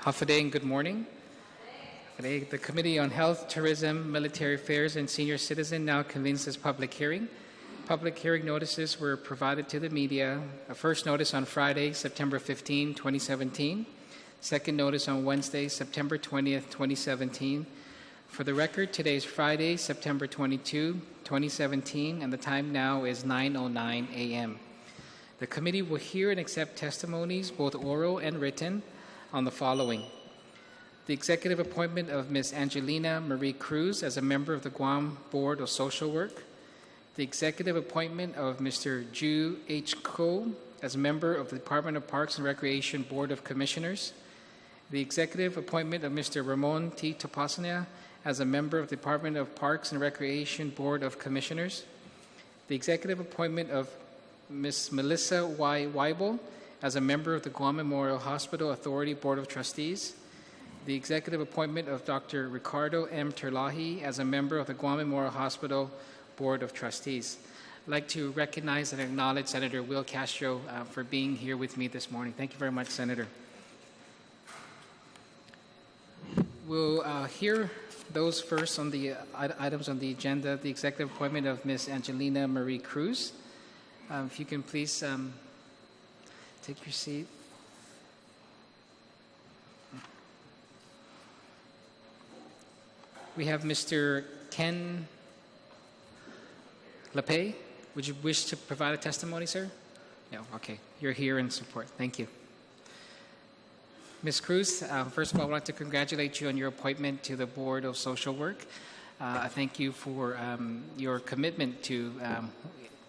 Hafaday and good morning. Today, the Committee on Health, Tourism, Military Affairs, and Senior Citizen now convenes this public hearing. Public hearing notices were provided to the media. A first notice on Friday, September 15, 2017. Second notice on Wednesday, September 20th, 2017. For the record, today is Friday, September 22, 2017, and the time now is 9:09 a.m. The committee will hear and accept testimonies, both oral and written, on the following. The executive appointment of Ms. Angelina Marie Cruz as a member of the Guam Board of Social Work. The executive appointment of Mr. Ju H. Ko as a member of the Department of Parks and Recreation Board of Commissioners. The executive appointment of Mr. Ramon T. Topasania as a member of the Department of Parks and Recreation Board of Commissioners. The executive appointment of Ms. Melissa Y. Weibel as a member of the Guam Memorial Hospital Authority Board of Trustees. The executive appointment of Dr. Ricardo M. Terlahi as a member of the Guam Memorial Hospital Board of Trustees. I'd like to recognize and acknowledge Senator Will Castro for being here with me this morning. Thank you very much, Senator. We'll hear those first on the items on the agenda. The executive appointment of Ms. Angelina Marie Cruz. If you can please take your seat. We have Mr. Ken Lapay. Would you wish to provide a testimony, sir? No, okay. You're here in support. Thank you. Ms. Cruz, first of all, I want to congratulate you on your appointment to the Board of Social Work. I thank you for your commitment to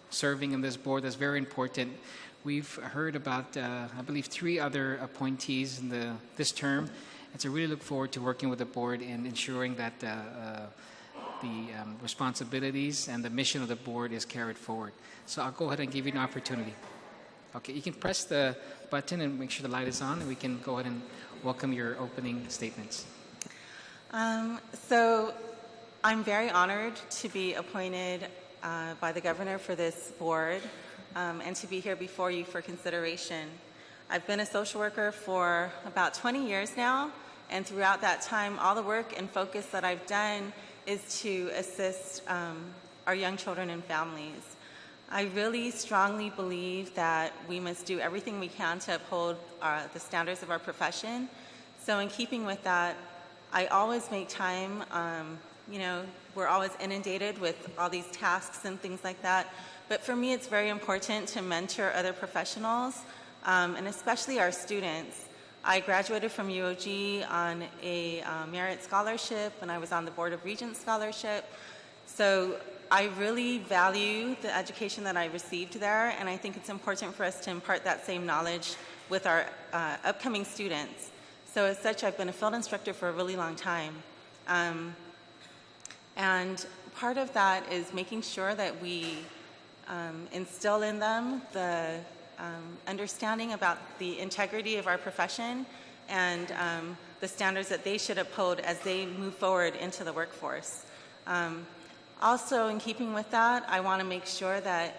serving in this board. That's very important. We've heard about, I believe, 3 other appointees in this term, and so really look forward to working with the board and ensuring that the responsibilities and the mission of the board is carried forward. So I'll go ahead and give you an opportunity. Okay, you can press the button and make sure the light is on, and we can go ahead and welcome your opening statements. So I'm very honored to be appointed by the governor for this board and to be here before you for consideration. I've been a social worker for about 20 years now, and throughout that time, all the work and focus that I've done is to assist our young children and families. I really strongly believe that we must do everything we can to uphold the standards of our profession. So in keeping with that, I always make time. We're always inundated with all these tasks and things like that. But for me, it's very important to mentor other professionals, and especially our students. I graduated from UOG on a merit scholarship, and I was on the Board of Regents scholarship. So I really value the education that I received there, and I think it's important for us to impart that same knowledge with our upcoming students. So as such, I've been a field instructor for a really long time. And part of that is making sure that we instill in them the understanding about the integrity of our profession and the standards that they should uphold as they move forward into the workforce. Also, in keeping with that, I want to make sure that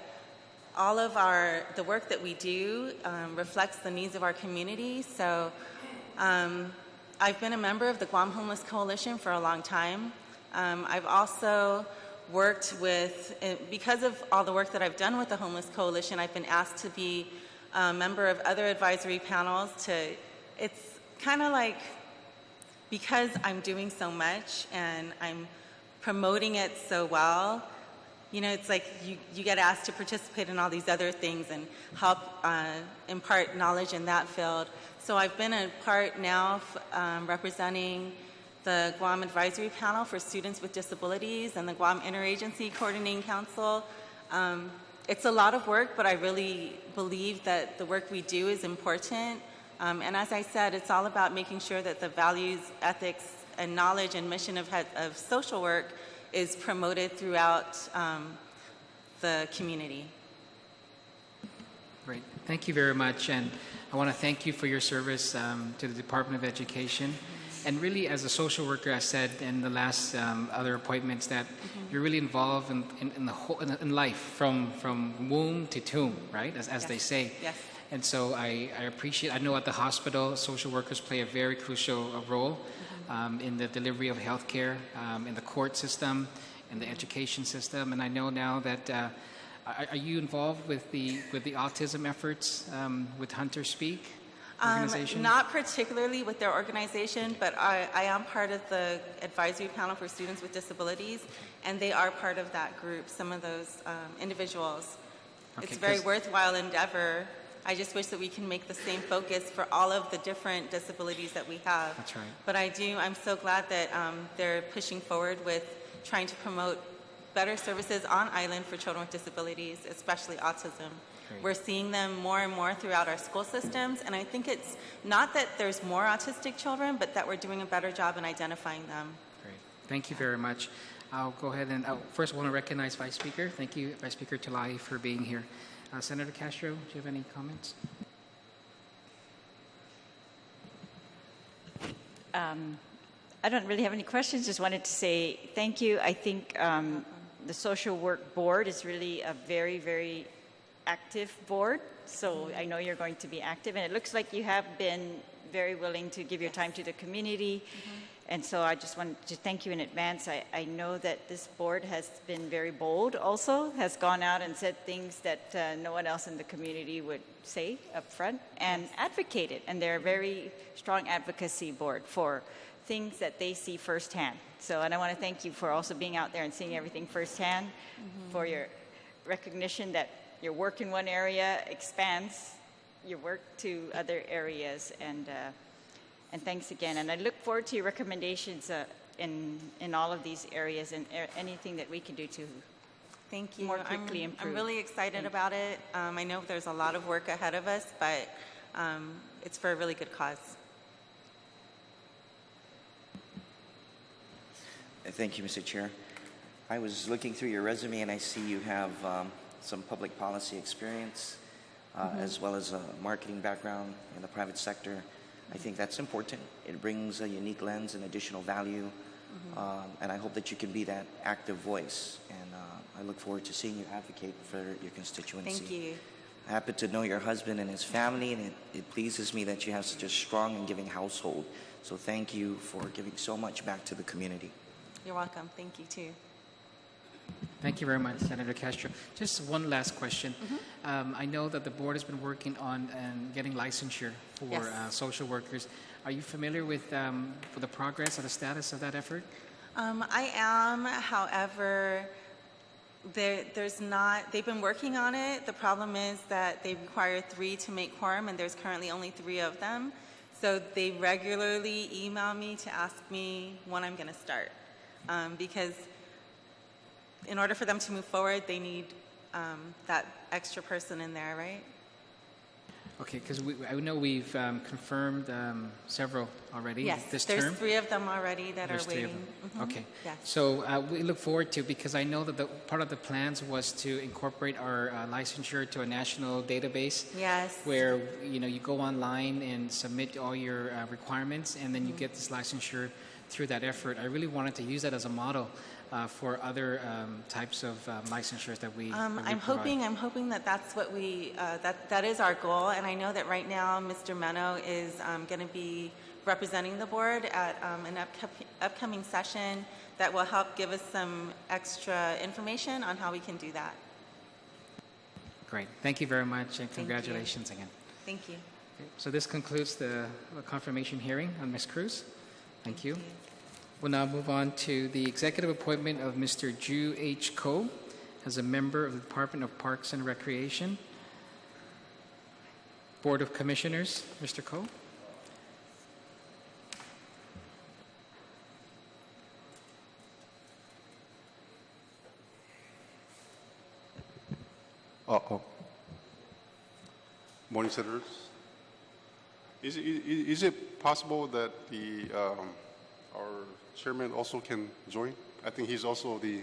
all of the work that we do reflects the needs of our community. So I've been a member of the Guam Homeless Coalition for a long time. I've also worked with, because of all the work that I've done with the Homeless Coalition, I've been asked to be a member of other advisory panels it's kind of like, because I'm doing so much and I'm promoting it so well, it's like you get asked to participate in all these other things and help impart knowledge in that field. So I've been a part now representing the Guam Advisory Panel for Students with Disabilities and the Guam Interagency Coordinating Council. It's a lot of work, but I really believe that the work we do is important. And as I said, it's all about making sure that the values, ethics, and knowledge and mission of social work is promoted throughout the community. Great. Thank you very much. And I want to thank you for your service to the Department of Education. And really, as a social worker, I said in the last other appointments that you're really involved in the whole in life from womb to tomb, right? As yes. they say. Yes. And so I appreciate, I know at the hospital, social workers play a very crucial role in the delivery of healthcare, in the court system, in the education system. And I know now that, are you involved with the autism efforts with Hunter Speak organization? Not particularly with their organization, but I am part of the advisory panel for students with disabilities, and they are part of that group, some of those individuals. Okay, It's a very 'cause- worthwhile endeavor. I just wish that we can make the same focus for all of the different disabilities that we have. That's right. But I'm so glad that they're pushing forward with trying to promote better services on island for children with disabilities, especially autism. Great. We're seeing them more and more throughout our school systems, and I think it's not that there's more autistic children, but that we're doing a better job in identifying them. Great. Thank you very much. I'll go ahead and first I want to recognize Vice Speaker. Thank you, Vice Speaker Talai, for being here. Senator Castro, do you have any comments? I don't really have any questions. Just wanted to say thank you. I think the Social Work Board is really a very, very active board. So I know you're going to be active. And it looks like you have been very willing to give your time to the community. And so I just wanted to thank you in advance. I know that this board has been very bold also, has gone out and said things that no one else in the community would say up front and advocated. And they're a very strong advocacy board for things that they see firsthand. So, and I want to thank you for also being out there and seeing everything firsthand, for your recognition that your work in one area expands your work to other areas. And thanks again. And I look forward to your recommendations in all of these areas and anything that we can do to Thank you. more quickly improve. I'm really excited about it. I know there's a lot of work ahead of us, but it's for a really good cause. Thank you, Mr. Chair. I was looking through your resume and I see you have some public policy experience as well as a marketing background in the private sector. I think that's important. It brings a unique lens and additional value, and I hope that you can be that active voice. And I look forward to seeing you advocate for your constituency. Thank you. I happen to know your husband and his family, and it pleases me that you have such a strong and giving household. So thank you for giving so much back to the community. You're welcome. Thank you, too. Thank you very much, Senator Castro. Just one last question. I know that the board has been working on getting licensure for Yes. social workers. Are you familiar with the progress or the status of that effort? I am, however, there's not, they've been working on it. The problem is that they require 3 to make quorum, and there's currently only 3 of them. So they regularly email me to ask me when I'm going to start. Because in order for them to move forward, they need that extra person in there, right? Okay, because I know we've confirmed several already Yes, this there's term. 3 of them already that There's are 3 of waiting. them. Okay. Yes. So we look forward to, because I know that part of the plans was to incorporate our licensure to a national database. Yes. Where you go online and submit all your requirements, and then you get this licensure through that effort. I really wanted to use that as a model for other types of licensures that we. that we I'm provide. hoping that that's what that is our goal. And I know that right now Mr. Meno is going to be representing the board at an upcoming session that will help give us some extra information on how we can do that. Great. Thank you very much, and you. congratulations again. Thank you. Okay, so this concludes the confirmation hearing on Ms. Cruz. Thank you. We'll now move on to the executive appointment of Mr. Ju H. Ko as a member of the Department of Parks and Recreation. Board of Commissioners, Mr. Ko. Morning, Senators. Is it possible that our chairman also can join? I think he's also the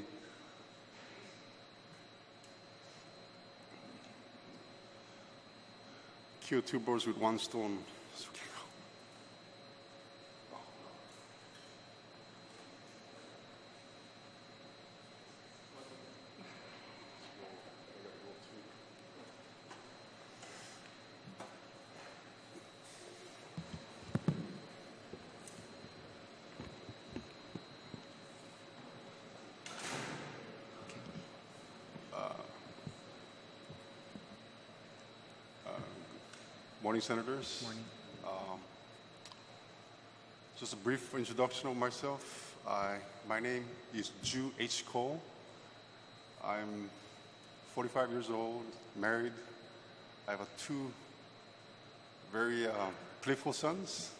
kill 2 birds with 1 stone. Morning, Senators. Morning. Just a brief introduction of myself. My name is Ju H. Cole. I'm 45 years old, married. I have two very playful sons.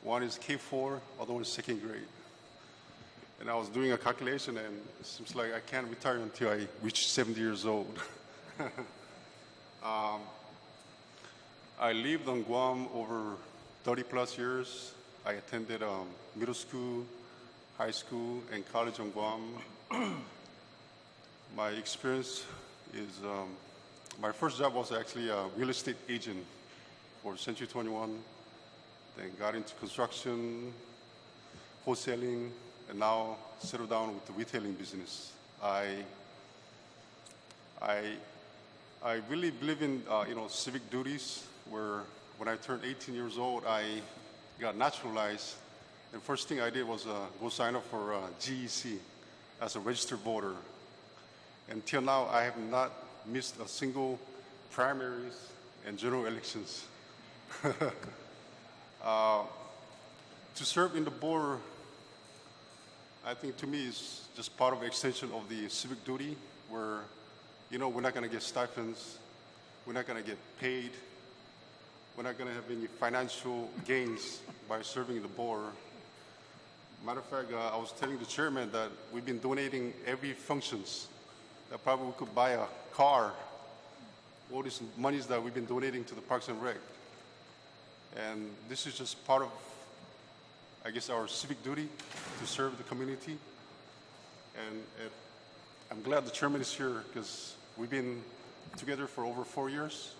One is K4, other one is second grade. And I was doing a calculation, and it seems like I can't retire until I reach 70 years old. I lived on Guam over 30 plus years. I attended middle school, high school, and college on Guam. My experience is, my first job was actually a real estate agent for Century 21, then got into construction, wholesaling, and now settled down with the retailing business. I really believe in civic duties, where when I turned 18 years old, I got naturalized. And first thing I did was go sign up for GEC as a registered voter. Until now, I have not missed a single primaries and general elections. To serve in the board, I think to me is just part of the extension of the civic duty, where we're not going to get stipends, we're not going to get paid, we're not going to have any financial gains by serving the board. Matter of fact, I was telling the chairman that we've been donating every functions, that probably we could buy a car, all these monies that we've been donating to the Parks and Rec. And this is just part of, I guess, our civic duty to serve the community. And I'm glad the chairman is here, because we've been together for over 4 years.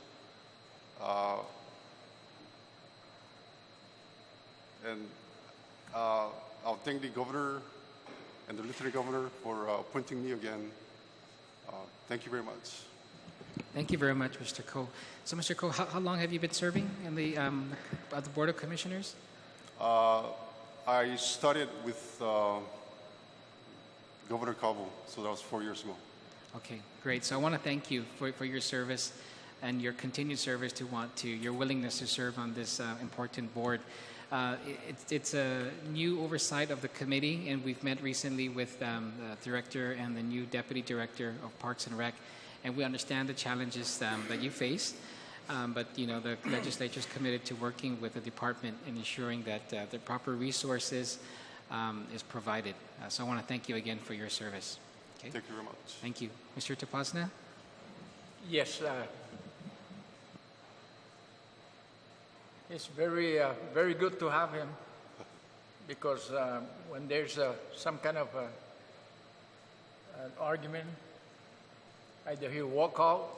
I'll thank the governor and the lieutenant governor for appointing me again. Thank you very much. Thank you very much, Mr. Cole. So, Mr. Cole, how long have you been serving in the Board of Commissioners? I started with Governor Cabo, so that was 4 years ago. Okay, great. So I want to thank you for your service and your continued service your willingness to serve on this important board. It's a new oversight of the committee, and we've met recently with the director and the new deputy director of Parks and Rec, and we understand the challenges that you face. But the legislature is committed to working with the department and ensuring that the proper resources is provided. So I want to thank you again for your service. Okay. Thank you very much. Thank you, Mr. Tapasna. Yes, it's very good to have him, because when there's some kind of an argument, either he'll walk out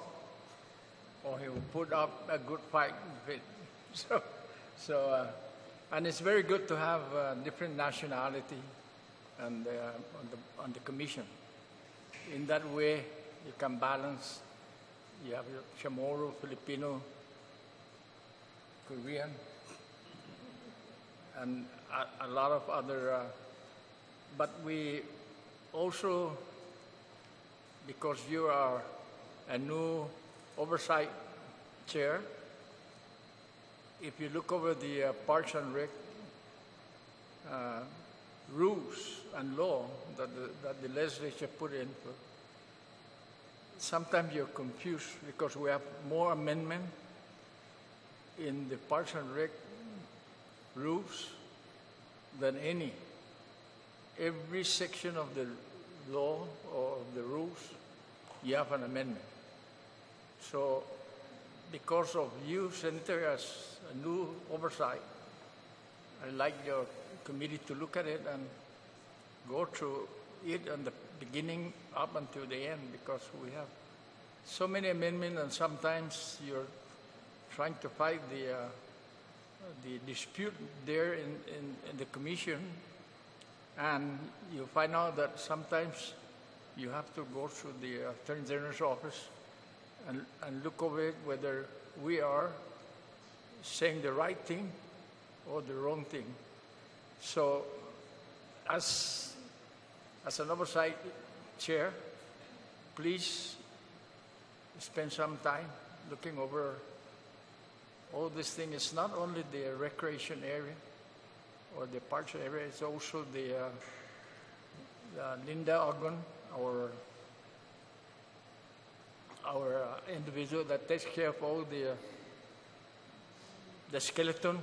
or he'll put up a good fight with it. And it's very good to have different nationality and on the commission. In that way, you can balance. You have Chamorro, Filipino, Korean, and a lot of other. But we also, because you are a new oversight chair, if you look over the Parks and Rec rules and law that the legislature put in, sometimes you're confused because we have more amendment in the Parks and Rec rules than any. Every section of the law or of the rules, you have an amendment. So because of you, Senator, as a new oversight, I'd like your committee to look at it and go through it on the beginning up until the end, because we have so many amendments, and sometimes you're trying to fight the dispute there in the commission, and you find out that sometimes you have to go through the Attorney General's office and look over it, whether we are saying the right thing or the wrong thing. So as an oversight chair, please spend some time looking over all this thing is not only the recreation area or the parks area, it's also the Linda Ogun, our individual that takes care of all the skeleton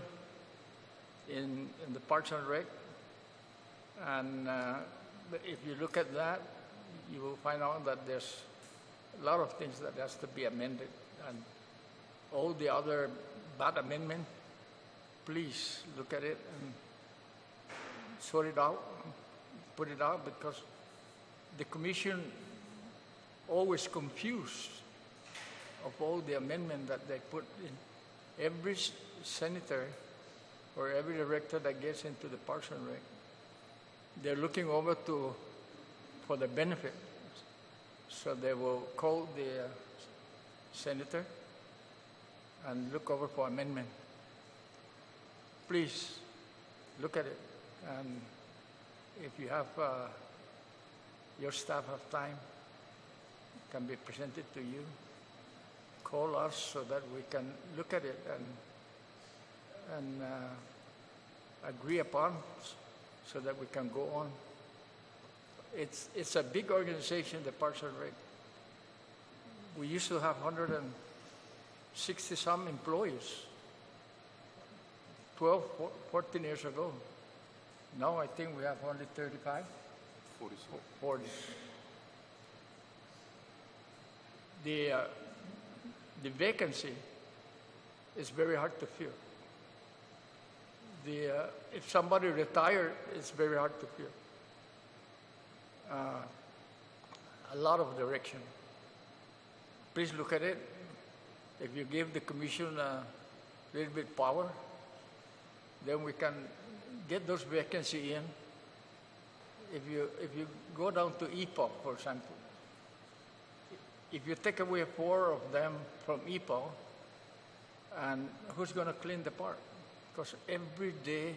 in the Parks and Rec. And if you look at that, you will find out that there's a lot of things that has to be amended. And all the other bad amendment, please look at it and sort it out, put it out, because the commission always confused of all the amendment that they put in. Every senator or every director that gets into the Parks and Rec, they're looking over for the benefit. So they will call the senator and look over for amendment. Please look at it, and if you have your staff have time, can be presented to you. Call us so that we can look at it and agree upon, so that we can go on. It's a big organization, the Parks and Rec. We used to have 160 some employees 12, 14 years ago. Now I think we have only 35, 40. The vacancy is very hard to fill. If somebody retired, it's very hard to fill. A lot of direction. Please look at it. If you give the commission a little bit power, then we can get those vacancies in. If you go down to EPOC, for example, if you take away 4 of them from EPOC, and who's going to clean the park? Because every day,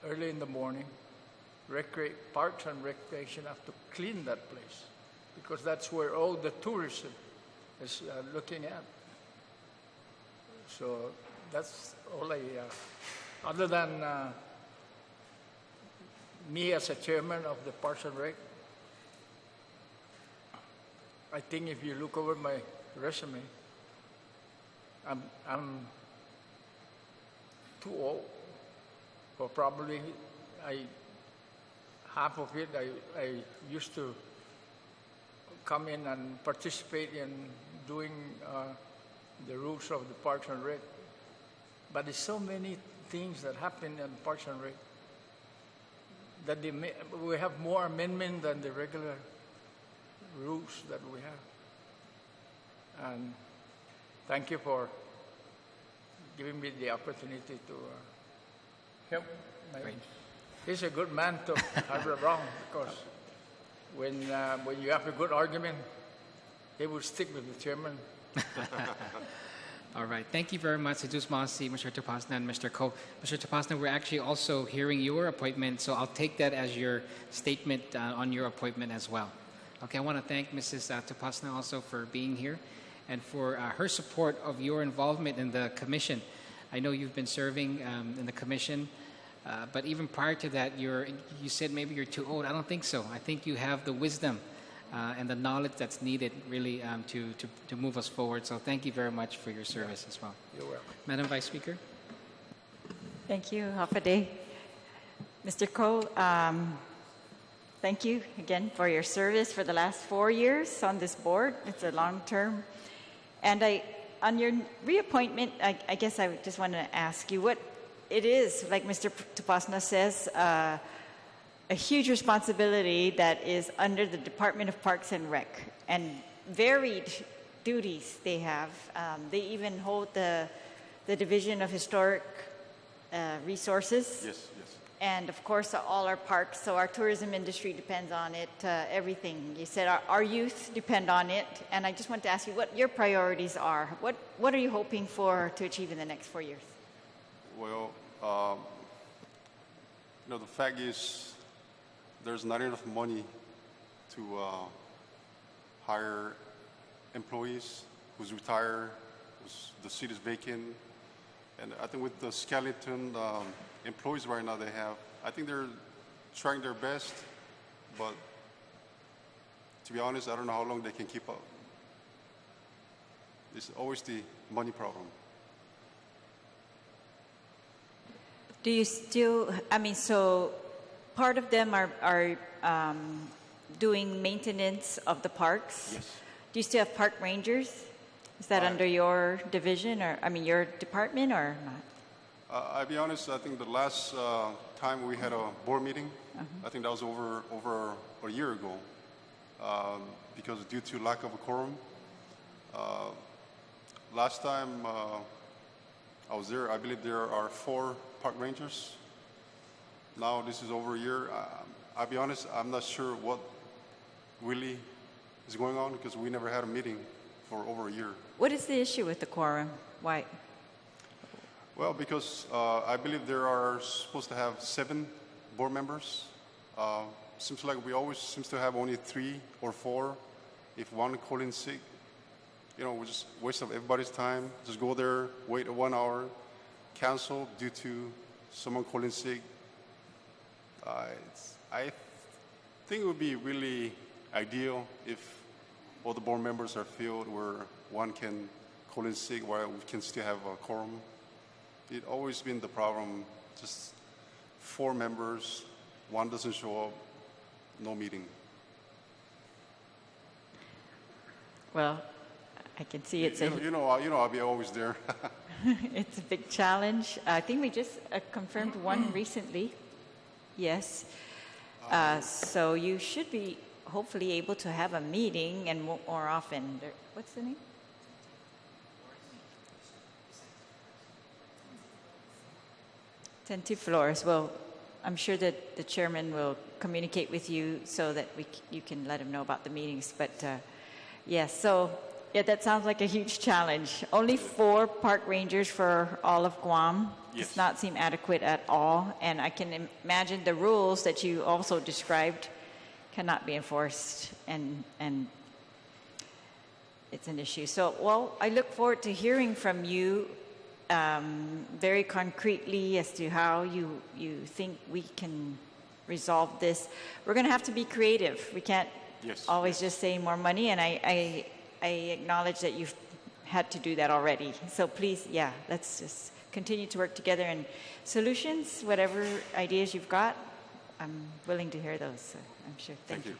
early in the morning, Parks and Recreation have to clean that place, because that's where all the tourism is looking at. So that's all other than me as a chairman of the Parks and Rec, I think if you look over my resume, I'm too old for probably half of it. I used to come in and participate in doing the rules of the Parks and Rec. But there's so many things that happen in Parks and Rec that we have more amendment than the regular rules that we have. And thank you for giving me the opportunity to help. He's a good man to have around, because when you have a good argument, he will stick with the chairman. All right. Thank you very much, Idus Masi, Mr. Tapasna, and Mr. Ko. Mr. Tapasna, we're actually also hearing your appointment, so I'll take that as your statement on your appointment as well. Okay, I want to thank Mrs. Tapasna also for being here and for her support of your involvement in the commission. I know you've been serving in the commission, but even prior to that, you said maybe you're too old. I don't think so. I think you have the wisdom and the knowledge that's needed really to move us forward. So thank you very much for your service as well. You're welcome. Madam Vice Speaker. Thank you, Hafade. Mr. Ko, thank you again for your service for the last 4 years on this board. It's a long term. And on your reappointment, I guess I just want to ask you what it is, like Mr. Tapasna says, a huge responsibility that is under the Department of Parks and Rec, and varied duties they have. They even hold the Division of Historic Resources. Yes. And of course, all our parks, so our tourism industry depends on it, everything. You said our youth depend on it, and I just want to ask you what your priorities are. What are you hoping for to achieve in the next 4 years? Well, the fact is, there's not enough money to hire employees who's retired The seat is vacant. And I think with the skeleton employees right now they have, I think they're trying their best, but to be honest, I don't know how long they can keep up. It's always the money problem. Do you still, I mean, so part of them are doing maintenance of the parks? Yes. Do you still have park rangers? Is that under your division or, I mean, your department or not? I'll be honest, I think the last time we had a board meeting, I think that was over a year ago, because due to lack of a quorum. Last time I was there, I believe there are 4 park rangers. Now this is over a year. I'll be honest, I'm not sure what really is going on because we never had a meeting for over a year. What is the issue with the quorum? Why? Well, because I believe there are supposed to have 7 board members. Seems like we always seems to have only 3 or 4. If one call in sick, you know, we just waste of everybody's time. Just go there, wait 1 hour, cancel due to someone calling sick. I think it would be really ideal if all the board members are filled where one can call in sick while we can still have a quorum. It's always been the problem, just 4 members, one doesn't show up, no meeting. Well, I can see it's I'll be always there. it's a big challenge. I think we just confirmed one recently. Yes. So you should be hopefully able to have a meeting and more often. What's the name? Tenti Flores. Well, I'm sure that the chairman will communicate with you so that you can let him know about the meetings. But yes, so yeah, that sounds like a huge challenge. Only 4 park rangers for all of Guam. Yes. Does not seem adequate at all. And I can imagine the rules that you also described cannot be enforced, and it's an issue. So, well, I look forward to hearing from you very concretely as to how you think we can resolve this. We're going to have to be creative. We can't always just say more money, and I acknowledge that you've had to do that already. So please, yeah, let's just continue to work together, and solutions, whatever ideas you've got, I'm willing to hear those, so I'm sure. Thank you.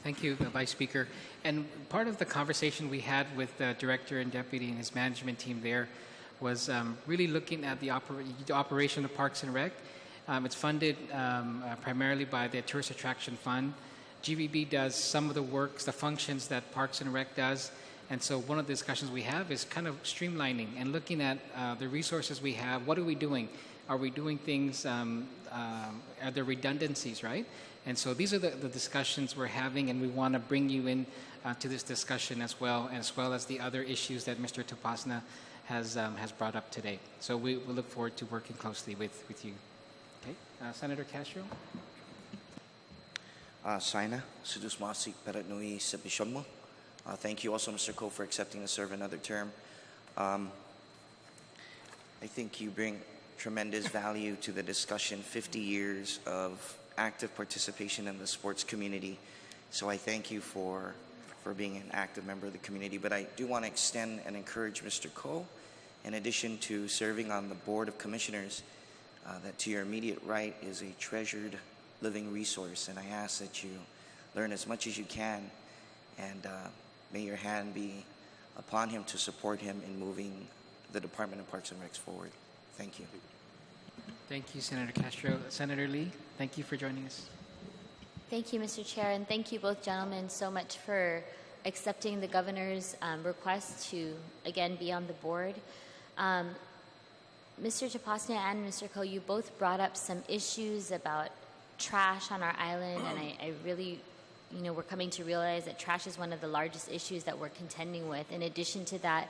Thank you, Vice Speaker. And part of the conversation we had with the Director and Deputy and his management team there was really looking at the operation of Parks and Rec. It's funded primarily by the Tourist Attraction Fund. GVB does some of the works, the functions that Parks and Rec does. And so one of the discussions we have is kind of streamlining and looking at the resources we have. What are we doing? Are we doing things, are there redundancies, right? And so these are the discussions we're having, and we want to bring you in to this discussion as well as the other issues that Mr. Tapasna has brought up today. So we look forward to working closely with you. Okay, Senator Castro. Saina, Sudus Masik Peratnui Sepishonmo. Thank you also, Mr. Ko, for accepting to serve another term. I think you bring tremendous value to the discussion, 50 years of active participation in the sports community. So I thank you for being an active member of the community. But I do want to extend and encourage Mr. Ko, in addition to serving on the Board of Commissioners, that to your immediate right is a treasured living resource. And I ask that you learn as much as you can, and may your hand be upon him to support him in moving the Department of Parks and Recs forward. Thank you. Thank you, Senator Castro. Senator Lee, thank you for joining us. Thank you, Mr. Chair, and thank you both gentlemen so much for accepting the governor's request to, again, be on the board. Mr. Tapasna and Mr. Ko, you both brought up some issues about trash on our island, and I really, we're coming to realize that trash is one of the largest issues that we're contending with. In addition to that,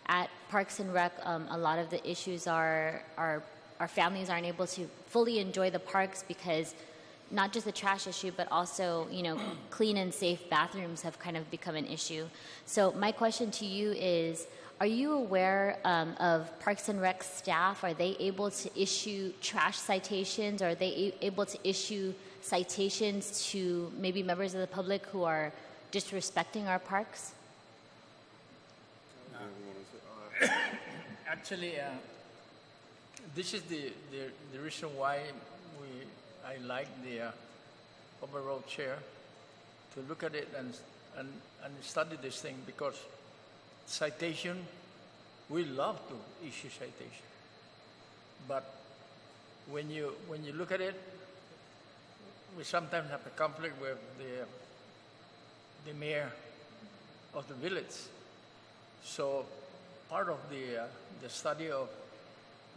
at Parks and Rec, a lot of the issues are our families aren't able to fully enjoy the parks because not just the trash issue, but also, clean and safe bathrooms have kind of become an issue. So my question to you is, are you aware of Parks and Rec staff? Are they able to issue trash citations? Are they able to issue citations to maybe members of the public who are disrespecting our parks? Actually, this is the reason why I like the overall chair to look at it and study this thing, because citation, we love to issue citation, but when you look at it, we sometimes have a conflict with the mayor of the village. So part of the study of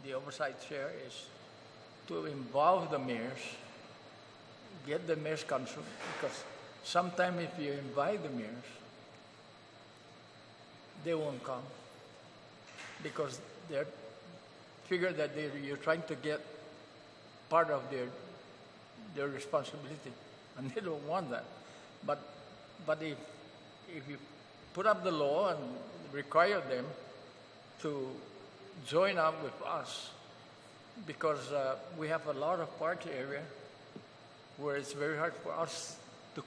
the oversight chair is to involve the mayors, get the mayor's council, because sometimes if you invite the mayors, they won't come because they're figure that you're trying to get part of their responsibility, and they don't want that. But if you put up the law and require them to join up with us, because we have a lot of park area where it's very hard for us to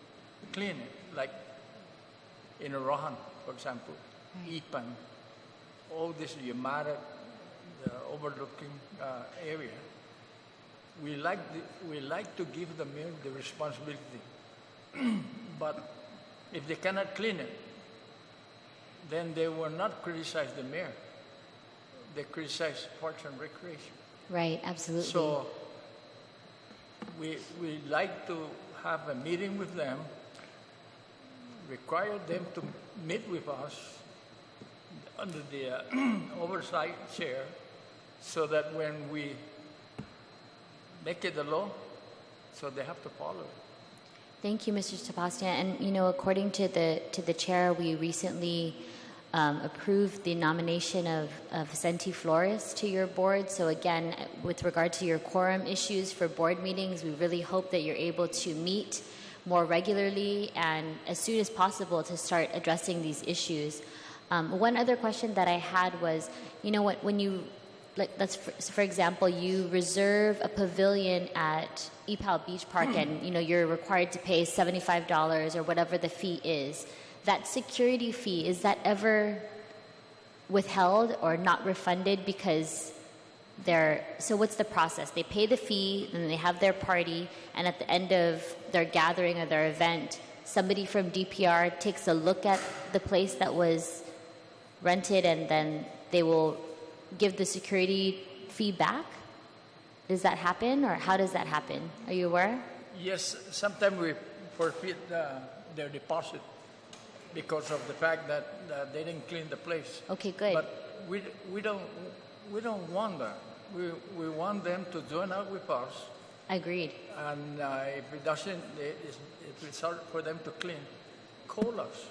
clean it, like in Rohan, for example, Ipan, all this Yamara, the overlooking area. We like to give the mayor the responsibility, but if they cannot clean it, then they will not criticize the mayor. They criticize Parks and Recreation. Right, absolutely. So we like to have a meeting with them, require them to meet with us under the oversight chair, so that when we make it a law, so they have to follow it. Thank you, Mr. Tapastia. And according to the chair, we recently approved the nomination of Vicente Flores to your board. So again, with regard to your quorum issues for board meetings, we really hope that you're able to meet more regularly and as soon as possible to start addressing these issues. One other question that I had was, when you, for example, you reserve a pavilion at Ipao Beach Park and, you're required to pay $75 or whatever the fee is. That security fee, is that ever withheld or not refunded because so what's the process? They pay the fee, and they have their party, and at the end of their gathering or their event, somebody from DPR takes a look at the place that was rented, and then they will give the security fee back? Does that happen, or how does that happen? Are you aware? Yes, sometimes we forfeit their deposit because of the fact that they didn't clean the place. Okay, good. But we don't want that. We want them to join up with us. Agreed. And if it doesn't, it's hard for them to clean. Call us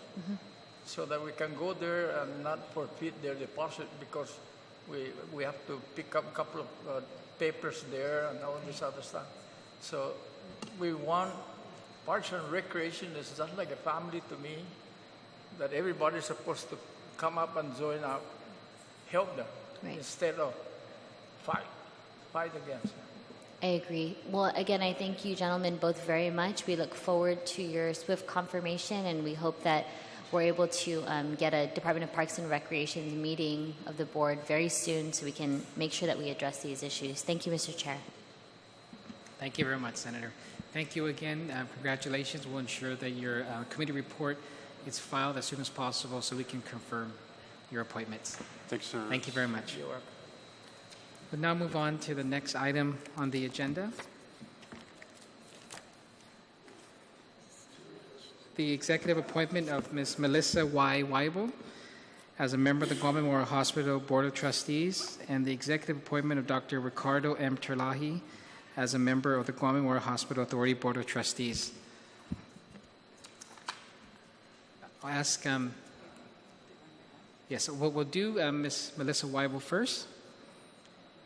so that we can go there and not forfeit their deposit, because we have to pick up a couple of papers there and all this other stuff. So we want Parks and Recreation is just like a family to me, that everybody's supposed to come up and join up, help them, Right. instead of fight against them. I agree. Well, again, I thank you gentlemen both very much. We look forward to your swift confirmation, and we hope that we're able to get a Department of Parks and Recreation meeting of the board very soon so we can make sure that we address these issues. Thank you, Mr. Chair. Thank you very much, Senator. Thank you again. Congratulations. We'll ensure that your committee report is filed as soon as possible so we can confirm your appointments. Thanks, sir. Thank you very much. You're welcome. We'll now move on to the next item on the agenda. The executive appointment of Ms. Melissa Y. Weibel as a member of the Guam Memorial Hospital Board of Trustees, and the executive appointment of Dr. Ricardo M. Terlahi as a member of the Guam Memorial Hospital Authority Board of Trustees. I'll ask, yes, what we'll do, Ms. Melissa Weibel first,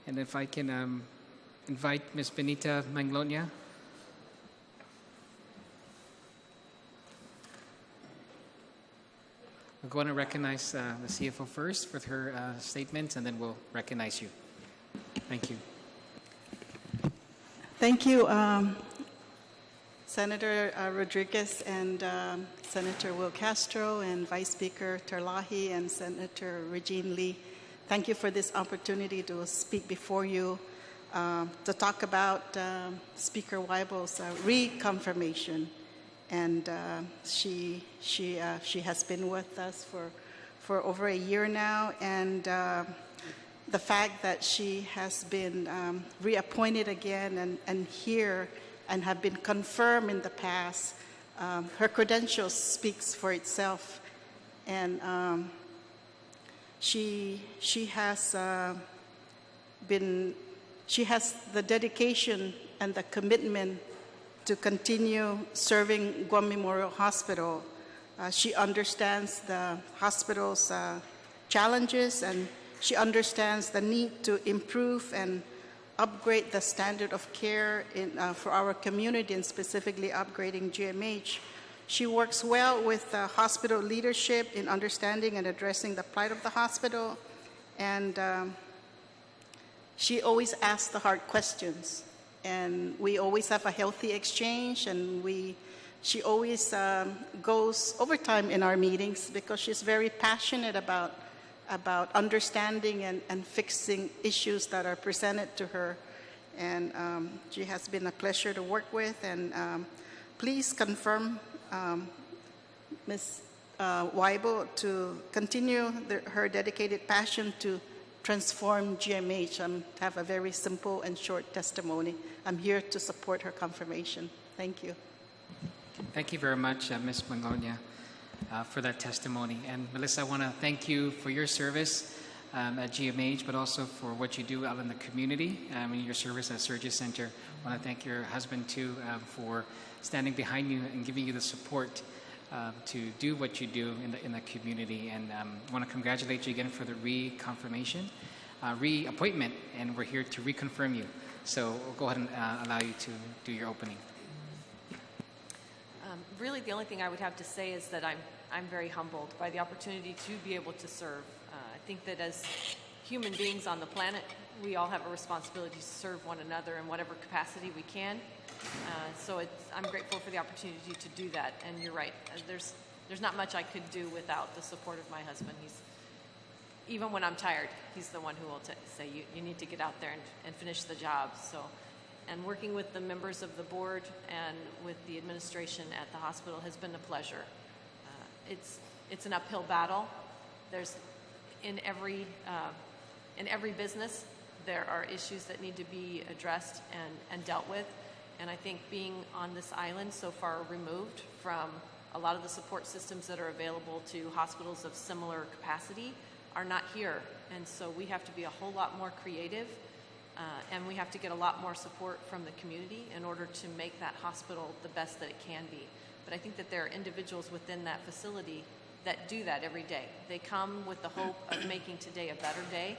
and if I can invite Ms. Benita Manglonia We'll go on and recognize the CFO first for her statements, and then we'll recognize you. Thank you. Thank you, Senator Rodriguez and Senator Will Castro and Vice Speaker Terlahi and Senator Regine Lee. Thank you for this opportunity to speak before you to talk about Speaker Weibel's reconfirmation. And she has been with us for over a year now, and the fact that she has been reappointed again and here and have been confirmed in the past, her credentials speaks for itself, and she has the dedication and the commitment to continue serving Guam Memorial Hospital. She understands the hospital's challenges, and she understands the need to improve and upgrade the standard of care for our community, and specifically upgrading GMH. She works well with hospital leadership in understanding and addressing the plight of the hospital, and she always asks the hard questions. And we always have a healthy exchange, and she always goes overtime in our meetings because she's very passionate about understanding and fixing issues that are presented to her. And she has been a pleasure to work with. And please confirm Ms. Weibel to continue her dedicated passion to transform GMH. I have a very simple and short testimony. I'm here to support her confirmation. Thank you. Thank you very much, Ms. Mangonia, for that testimony. And Melissa, I want to thank you for your service at GMH, but also for what you do out in the community in your service at Surgery Center. I want to thank your husband, too, for standing behind you and giving you the support to do what you do in the community. And I want to congratulate you again for the reconfirmation, reappointment, and we're here to reconfirm you. So we'll go ahead and allow you to do your opening. Really, the only thing I would have to say is that I'm very humbled by the opportunity to be able to serve. I think that as human beings on the planet, we all have a responsibility to serve one another in whatever capacity we can. So I'm grateful for the opportunity to do that. And you're right, there's not much I could do without the support of my husband. Even when I'm tired, he's the one who will say, you need to get out there and finish the job. And working with the members of the board and with the administration at the hospital has been a pleasure. It's an uphill battle. There's in every business, there are issues that need to be addressed and dealt with. And I think being on this island so far removed from a lot of the support systems that are available to hospitals of similar capacity are not here. And so we have to be a whole lot more creative, and we have to get a lot more support from the community in order to make that hospital the best that it can be. But I think that there are individuals within that facility that do that every day. They come with the hope of making today a better day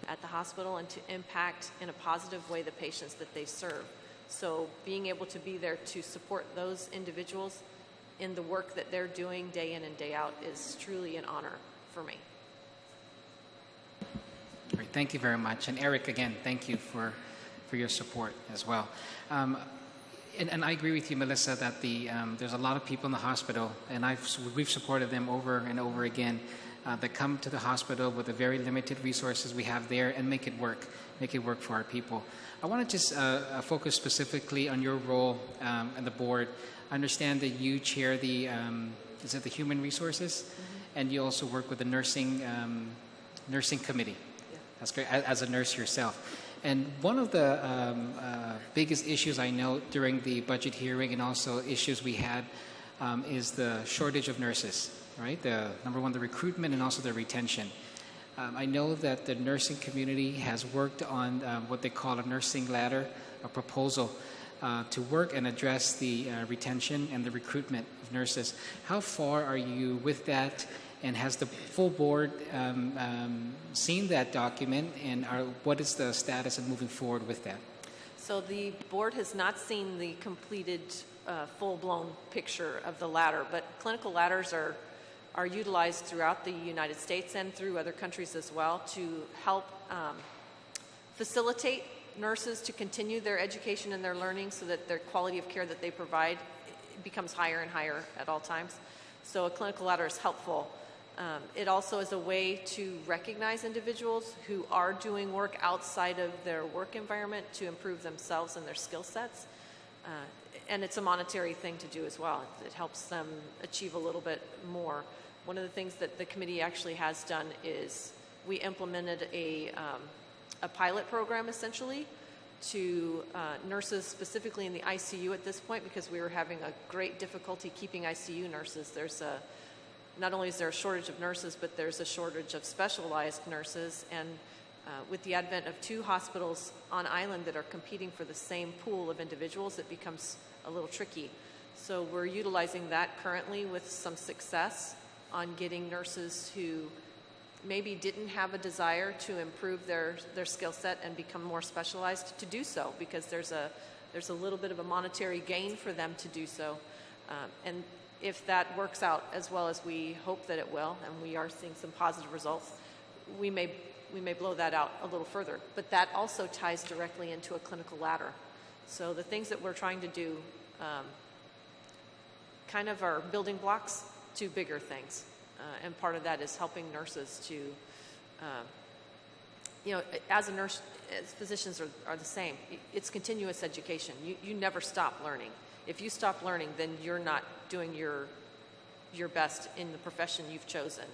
at the hospital and to impact in a positive way the patients that they serve. So being able to be there to support those individuals in the work that they're doing day in and day out is truly an honor for me. All right, thank you very much. And Eric, again, thank you for your support as well. And I agree with you, Melissa, that there's a lot of people in the hospital, and we've supported them over and over again, that come to the hospital with the very limited resources we have there and make it work for our people. I want to just focus specifically on your role in the board. I understand that you chair the Human Resources, mm-hmm. and you also work with the nursing committee. Yeah. That's great, as a nurse yourself. And one of the biggest issues I know during the budget hearing and also issues we had is the shortage of nurses, right? Number one, the recruitment and also the retention. I know that the nursing community has worked on what they call a nursing ladder, a proposal to work and address the retention and the recruitment of nurses. How far are you with that? And has the full board seen that document, and what is the status of moving forward with that? So the board has not seen the completed full-blown picture of the ladder, but clinical ladders are are utilized throughout the United States and through other countries as well to help facilitate nurses to continue their education and their learning so that their quality of care that they provide becomes higher and higher at all times. So a clinical ladder is helpful. It also is a way to recognize individuals who are doing work outside of their work environment to improve themselves and their skill sets. And it's a monetary thing to do as well. It helps them achieve a little bit more. One of the things that the committee actually has done is we implemented a pilot program essentially to nurses specifically in the ICU at this point because we were having a great difficulty keeping ICU nurses. Not only is there a shortage of nurses, but there's a shortage of specialized nurses. And with the advent of 2 hospitals on island that are competing for the same pool of individuals, it becomes a little tricky. So we're utilizing that currently with some success on getting nurses who maybe didn't have a desire to improve their skill set and become more specialized to do so because there's a little bit of a monetary gain for them to do so. And if that works out as well as we hope that it will, and we are seeing some positive results, we may blow that out a little further. But that also ties directly into a clinical ladder. So the things that we're trying to do kind of are building blocks to bigger things. And part of that is helping nurses to, as a nurse, as physicians are the same. It's continuous education. You never stop learning. If you stop learning, then you're not doing your best in the profession you've chosen.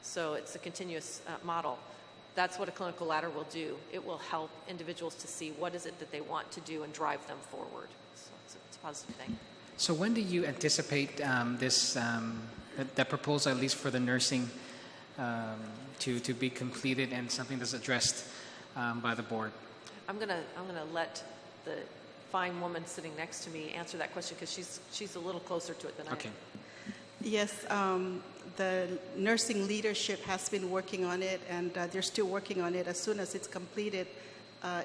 So it's a continuous model. That's what a clinical ladder will do. It will help individuals to see what is it that they want to do and drive them forward. So it's a positive thing. So when do you anticipate that proposal, at least for the nursing, to be completed and something that's addressed by the board? I'm gonna let the fine woman sitting next to me answer that question because she's a little closer to it than I am. Okay. Yes, the nursing leadership has been working on it, and they're still working on it. As soon as it's completed,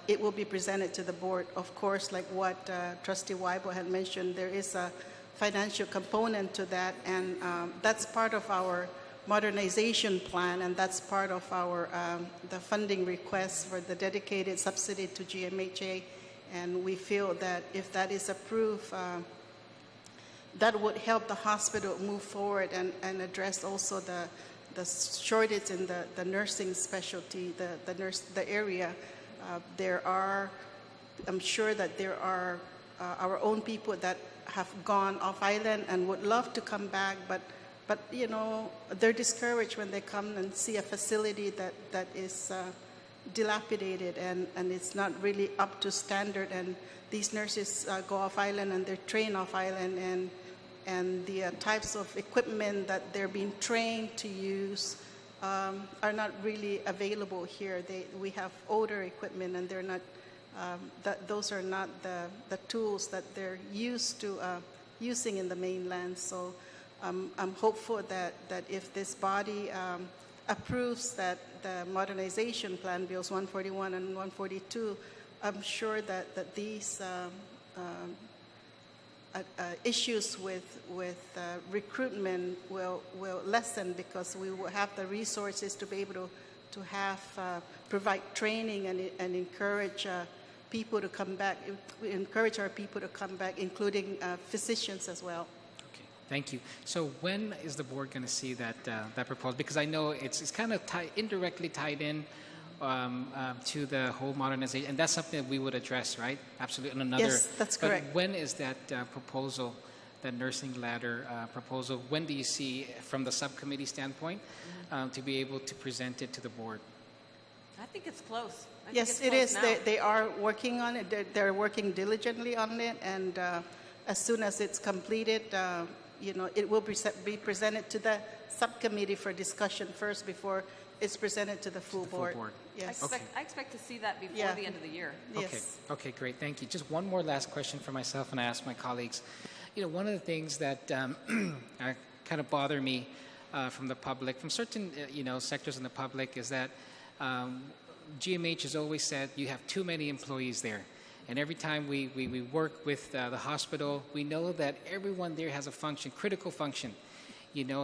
it will be presented to the board. Of course, like what Trustee Weibo had mentioned, there is a financial component to that, and that's part of our modernization plan, and that's part of our the funding request for the dedicated subsidy to GMHA. And we feel that if that is approved, that would help the hospital move forward and address also the shortage in the nursing specialty, the area. I'm sure that there are our own people that have gone off island and would love to come back, but they're discouraged when they come and see a facility that is dilapidated and it's not really up to standard. And these nurses go off island and they're trained off island, and the types of equipment that they're being trained to use are not really available here. We have older equipment, and they're not. Those are not the tools that they're used to using in the mainland. So I'm hopeful that if this body approves that the modernization plan, Bills 141 and 142, I'm sure that these issues with recruitment will lessen, because we will have the resources to be able to have provide training and encourage people to come back. We encourage our people to come back, including physicians as well. Okay, thank you. So when is the board going to see that proposal? Because I know it's kind of indirectly tied in to the whole modernization, and that's something that we would address, right? Absolutely. Yes, that's correct. But when is that proposal, that nursing ladder proposal, when do you see, from the subcommittee standpoint, to be able to present it to the board? I think it's close. Yes, it is. They are working on it. They're working diligently on it, and as soon as it's completed, it will be presented to the subcommittee for discussion first before it's presented to the full board. Yes. I expect to see that before the end of the year. Yes. Okay, great. Thank you. Just one more last question for myself, and I ask my colleagues. One of the things that kind of bother me from the public, from certain sectors in the public, is that GMH has always said you have too many employees there. And every time we work with the hospital, we know that everyone there has a function, critical function.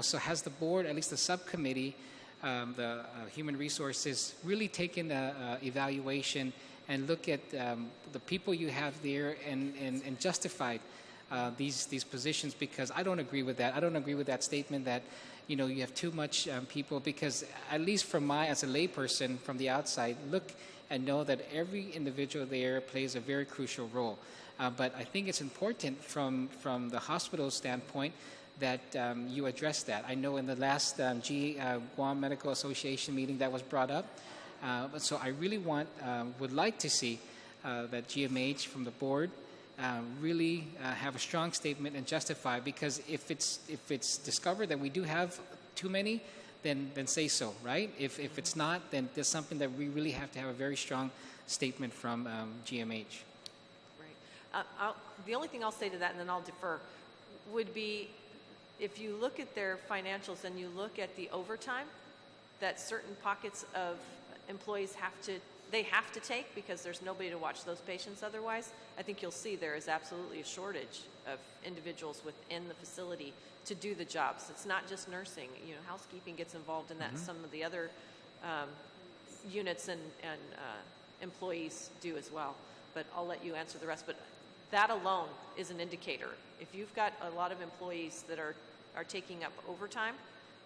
So has the board, at least the subcommittee, the human resources, really taken the evaluation and look at the people you have there and justified these positions? Because I don't agree with that. I don't agree with that statement that you have too much people, because at least from as a layperson from the outside, look and know that every individual there plays a very crucial role. But I think it's important from the hospital standpoint that you address that. I know in the last Guam Medical Association meeting that was brought up. So I really would like to see that GMH from the board really have a strong statement and justify, because if it's discovered that we do have too many, then say so, right? If it's not, then there's something that we really have to have a very strong statement from GMH. Right. The only thing I'll say to that, and then I'll defer, would be if you look at their financials and you look at the overtime that certain pockets of employees have to take because there's nobody to watch those patients otherwise, I think you'll see there is absolutely a shortage of individuals within the facility to do the jobs. It's not just nursing. Housekeeping gets involved in that, and some of the other units and employees do as well. But I'll let you answer the rest. But that alone is an indicator. If you've got a lot of employees that are taking up overtime,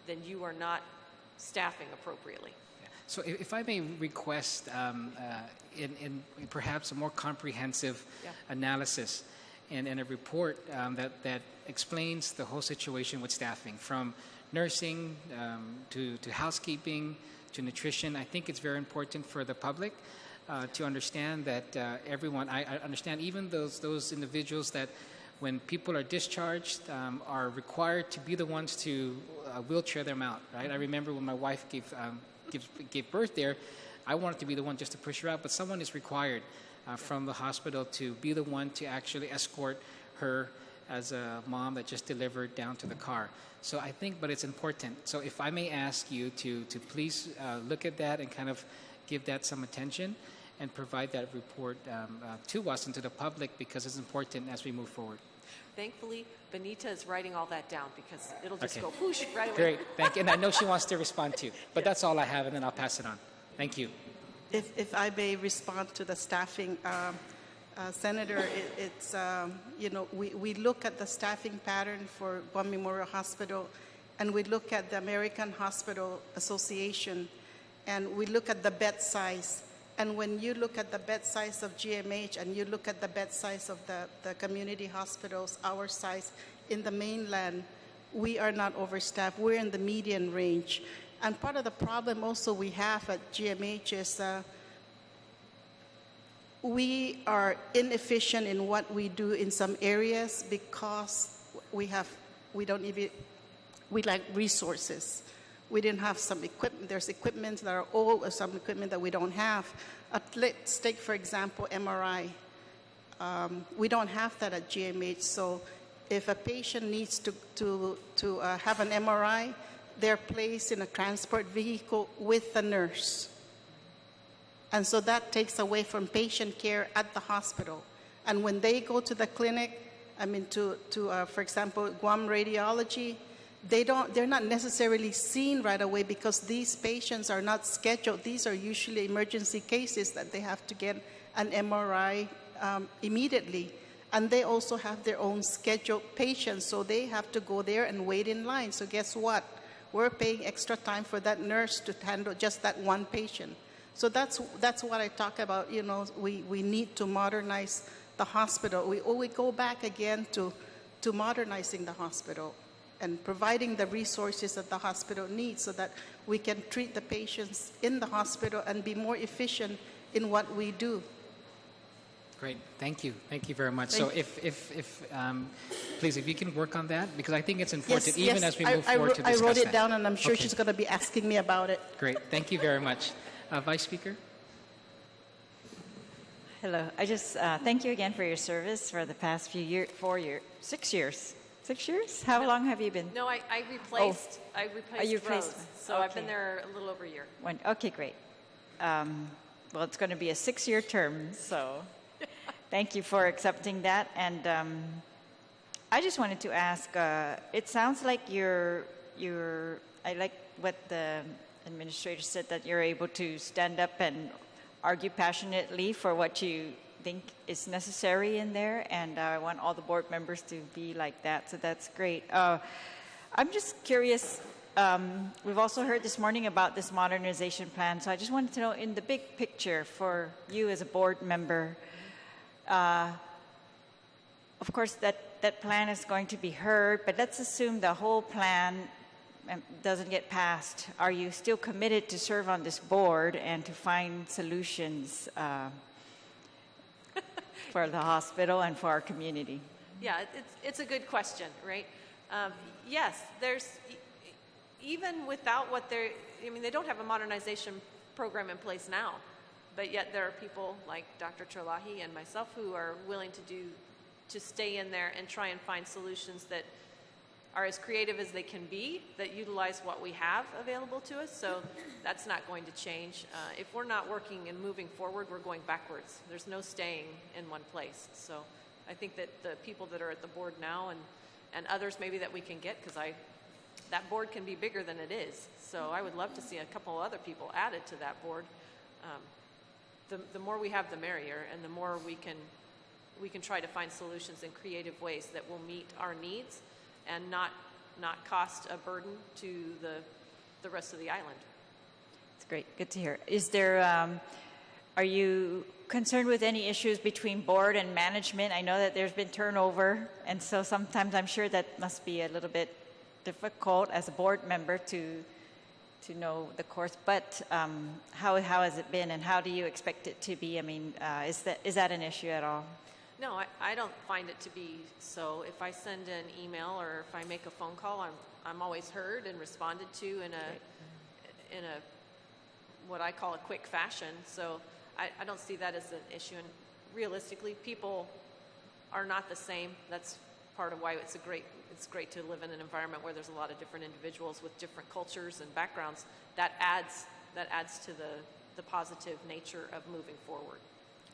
then you are not staffing appropriately. So if I may request in perhaps a more comprehensive analysis and a report that explains the whole situation with staffing, from nursing to housekeeping to nutrition. I think it's very important for the public to understand that everyone, I understand even those individuals that when people are discharged are required to be the ones to wheelchair them out, right? I remember when my wife gave birth there, I wanted to be the one just to push her out, but someone is required from the hospital to be the one to actually escort her as a mom that just delivered down to the car. So I think, but it's important. So if I may ask you to please look at that and kind of give that some attention and provide that report to us and to the public, because it's important as we move forward. Thankfully, Benita is writing all that down because it'll just Okay. go whoosh right away. Great, thank you. And I know she wants to respond too, but that's all I have, and then I'll pass it on. Thank you. If I may respond to the staffing, Senator, it's we look at the staffing pattern for Guam Memorial Hospital, and we look at the American Hospital Association, and we look at the bed size. And when you look at the bed size of GMH and you look at the bed size of the community hospitals, our size in the mainland, we are not overstaffed. We're in the median range. And part of the problem also we have at GMH is we are inefficient in what we do in some areas because we lack resources. We didn't have some equipment. There's equipment that are old, or some equipment that we don't have. Let's take, for example, MRI. We don't have that at GMH. So if a patient needs to have an MRI, they're placed in a transport vehicle with a nurse. And so that takes away from patient care at the hospital. And when they go to the clinic, for example, Guam Radiology, they're not necessarily seen right away because these patients are not scheduled. These are usually emergency cases that they have to get an MRI immediately. And they also have their own scheduled patients, so they have to go there and wait in line. So guess what? We're paying extra time for that nurse to handle just that one patient. So that's what I talk about. We need to modernize the hospital. We go back again to modernizing the hospital and providing the resources that the hospital needs so that we can treat the patients in the hospital and be more efficient in what we do. Great, thank you very much. So please, if you can work on that, because I think it's important, even as we move forward to discuss I wrote it that. down, and I'm sure Okay. she's going to be asking me about it. Great, thank you very much. Vice Speaker? Hello. I just thank you again for your service for the past 6 years. 6 years? How long have you been? No, I replaced you Rose. replaced- So I've been okay. there a little over a year. Okay, great. Well, it's going to be a 6-year term, so thank you for accepting that. And I just wanted to ask, it sounds like you're I like what the administrator said, that you're able to stand up and argue passionately for what you think is necessary in there, and I want all the board members to be like that, so that's great. I'm just curious, we've also heard this morning about this modernization plan, so I just wanted to know, in the big picture for you as a board member, of course that plan is going to be heard, but let's assume the whole plan doesn't get passed. Are you still committed to serve on this board and to find solutions for the hospital and for our community? Yeah, it's a good question, right? Yes, there's, even without what they're, I mean, they don't have a modernization program in place now, but yet there are people like Dr. Terlahi and myself who are willing to stay in there and try and find solutions that are as creative as they can be, that utilize what we have available to us. So that's not going to change. If we're not working and moving forward, we're going backwards. There's no staying in one place. So I think that the people that are at the board now and others maybe that we can get, because that board can be bigger than it is. So I would love to see a couple other people added to that board. The more we have, the merrier, and the more we can try to find solutions in creative ways that will meet our needs and not cost a burden to the rest of the island. It's great. Good to hear. Is there, are you concerned with any issues between board and management? I know that there's been turnover, and so sometimes I'm sure that must be a little bit difficult as a board member to know the course. But how has it been, and how do you expect it to be? I mean, is that an issue at all? No, I don't find it to be so. If I send an email or if I make a phone call, I'm always heard and responded to in a what I call a quick fashion. So I don't see that as an issue. And realistically, people are not the same. That's part of why it's great to live in an environment where there's a lot of different individuals with different cultures and backgrounds. That adds to the positive nature of moving forward.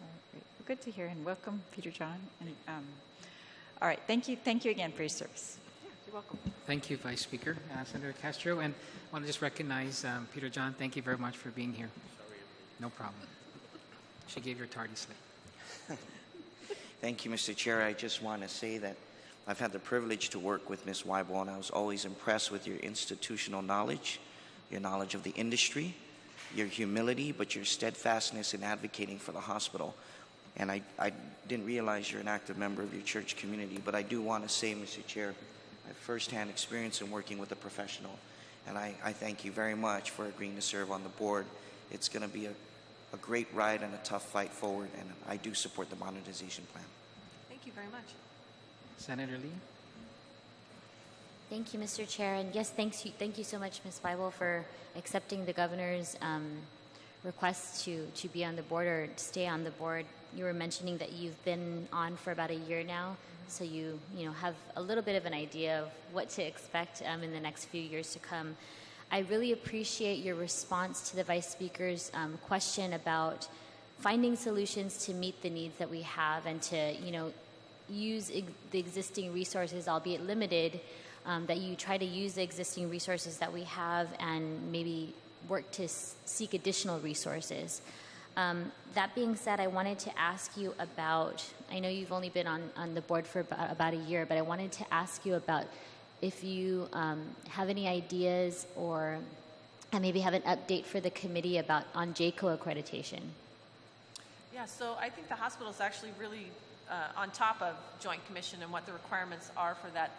All right, great. Well, good to hear, and welcome, Peter John. And, all right, thank you again for your service. Yeah, you're welcome. Thank you, Vice Speaker, Senator Castro, and I want to just recognize Peter John. Thank you very much for being here. No problem. She gave your tardy slip. Thank you, Mr. Chair. I just want to say that I've had the privilege to work with Ms. Weibel, and I was always impressed with your institutional knowledge, your knowledge of the industry, your humility, but your steadfastness in advocating for the hospital. And I didn't realize you're an active member of your church community, but I do want to say, Mr. Chair, I have firsthand experience in working with a professional, and I thank you very much for agreeing to serve on the board. It's going to be a great ride and a tough fight forward, and I do support the modernization plan. Thank you very much. Senator Lee. Thank you, Mr. Chair, and yes, thank you so much, Ms. Weibel, for accepting the governor's request to be on the board or stay on the board. You were mentioning that you've been on for about a year now, so you have a little bit of an idea of what to expect in the next few years to come. I really appreciate your response to the Vice Speaker's question about finding solutions to meet the needs that we have and to use the existing resources, albeit limited, that you try to use the existing resources that we have and maybe work to seek additional resources. That being said, I wanted to ask you about, I know you've only been on the board for about a year, but I wanted to ask you about if you have any ideas or maybe have an update for the committee on JCAHO accreditation. Yeah, so I think the hospital is actually really on top of Joint Commission and what the requirements are for that.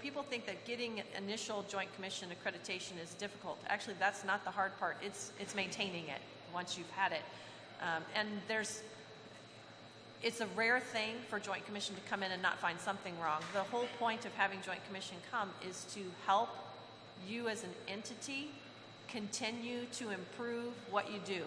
People think that getting initial Joint Commission accreditation is difficult. Actually, that's not the hard part. It's maintaining it once you've had it. And it's a rare thing for Joint Commission to come in and not find something wrong. The whole point of having Joint Commission come is to help you as an entity continue to improve what you do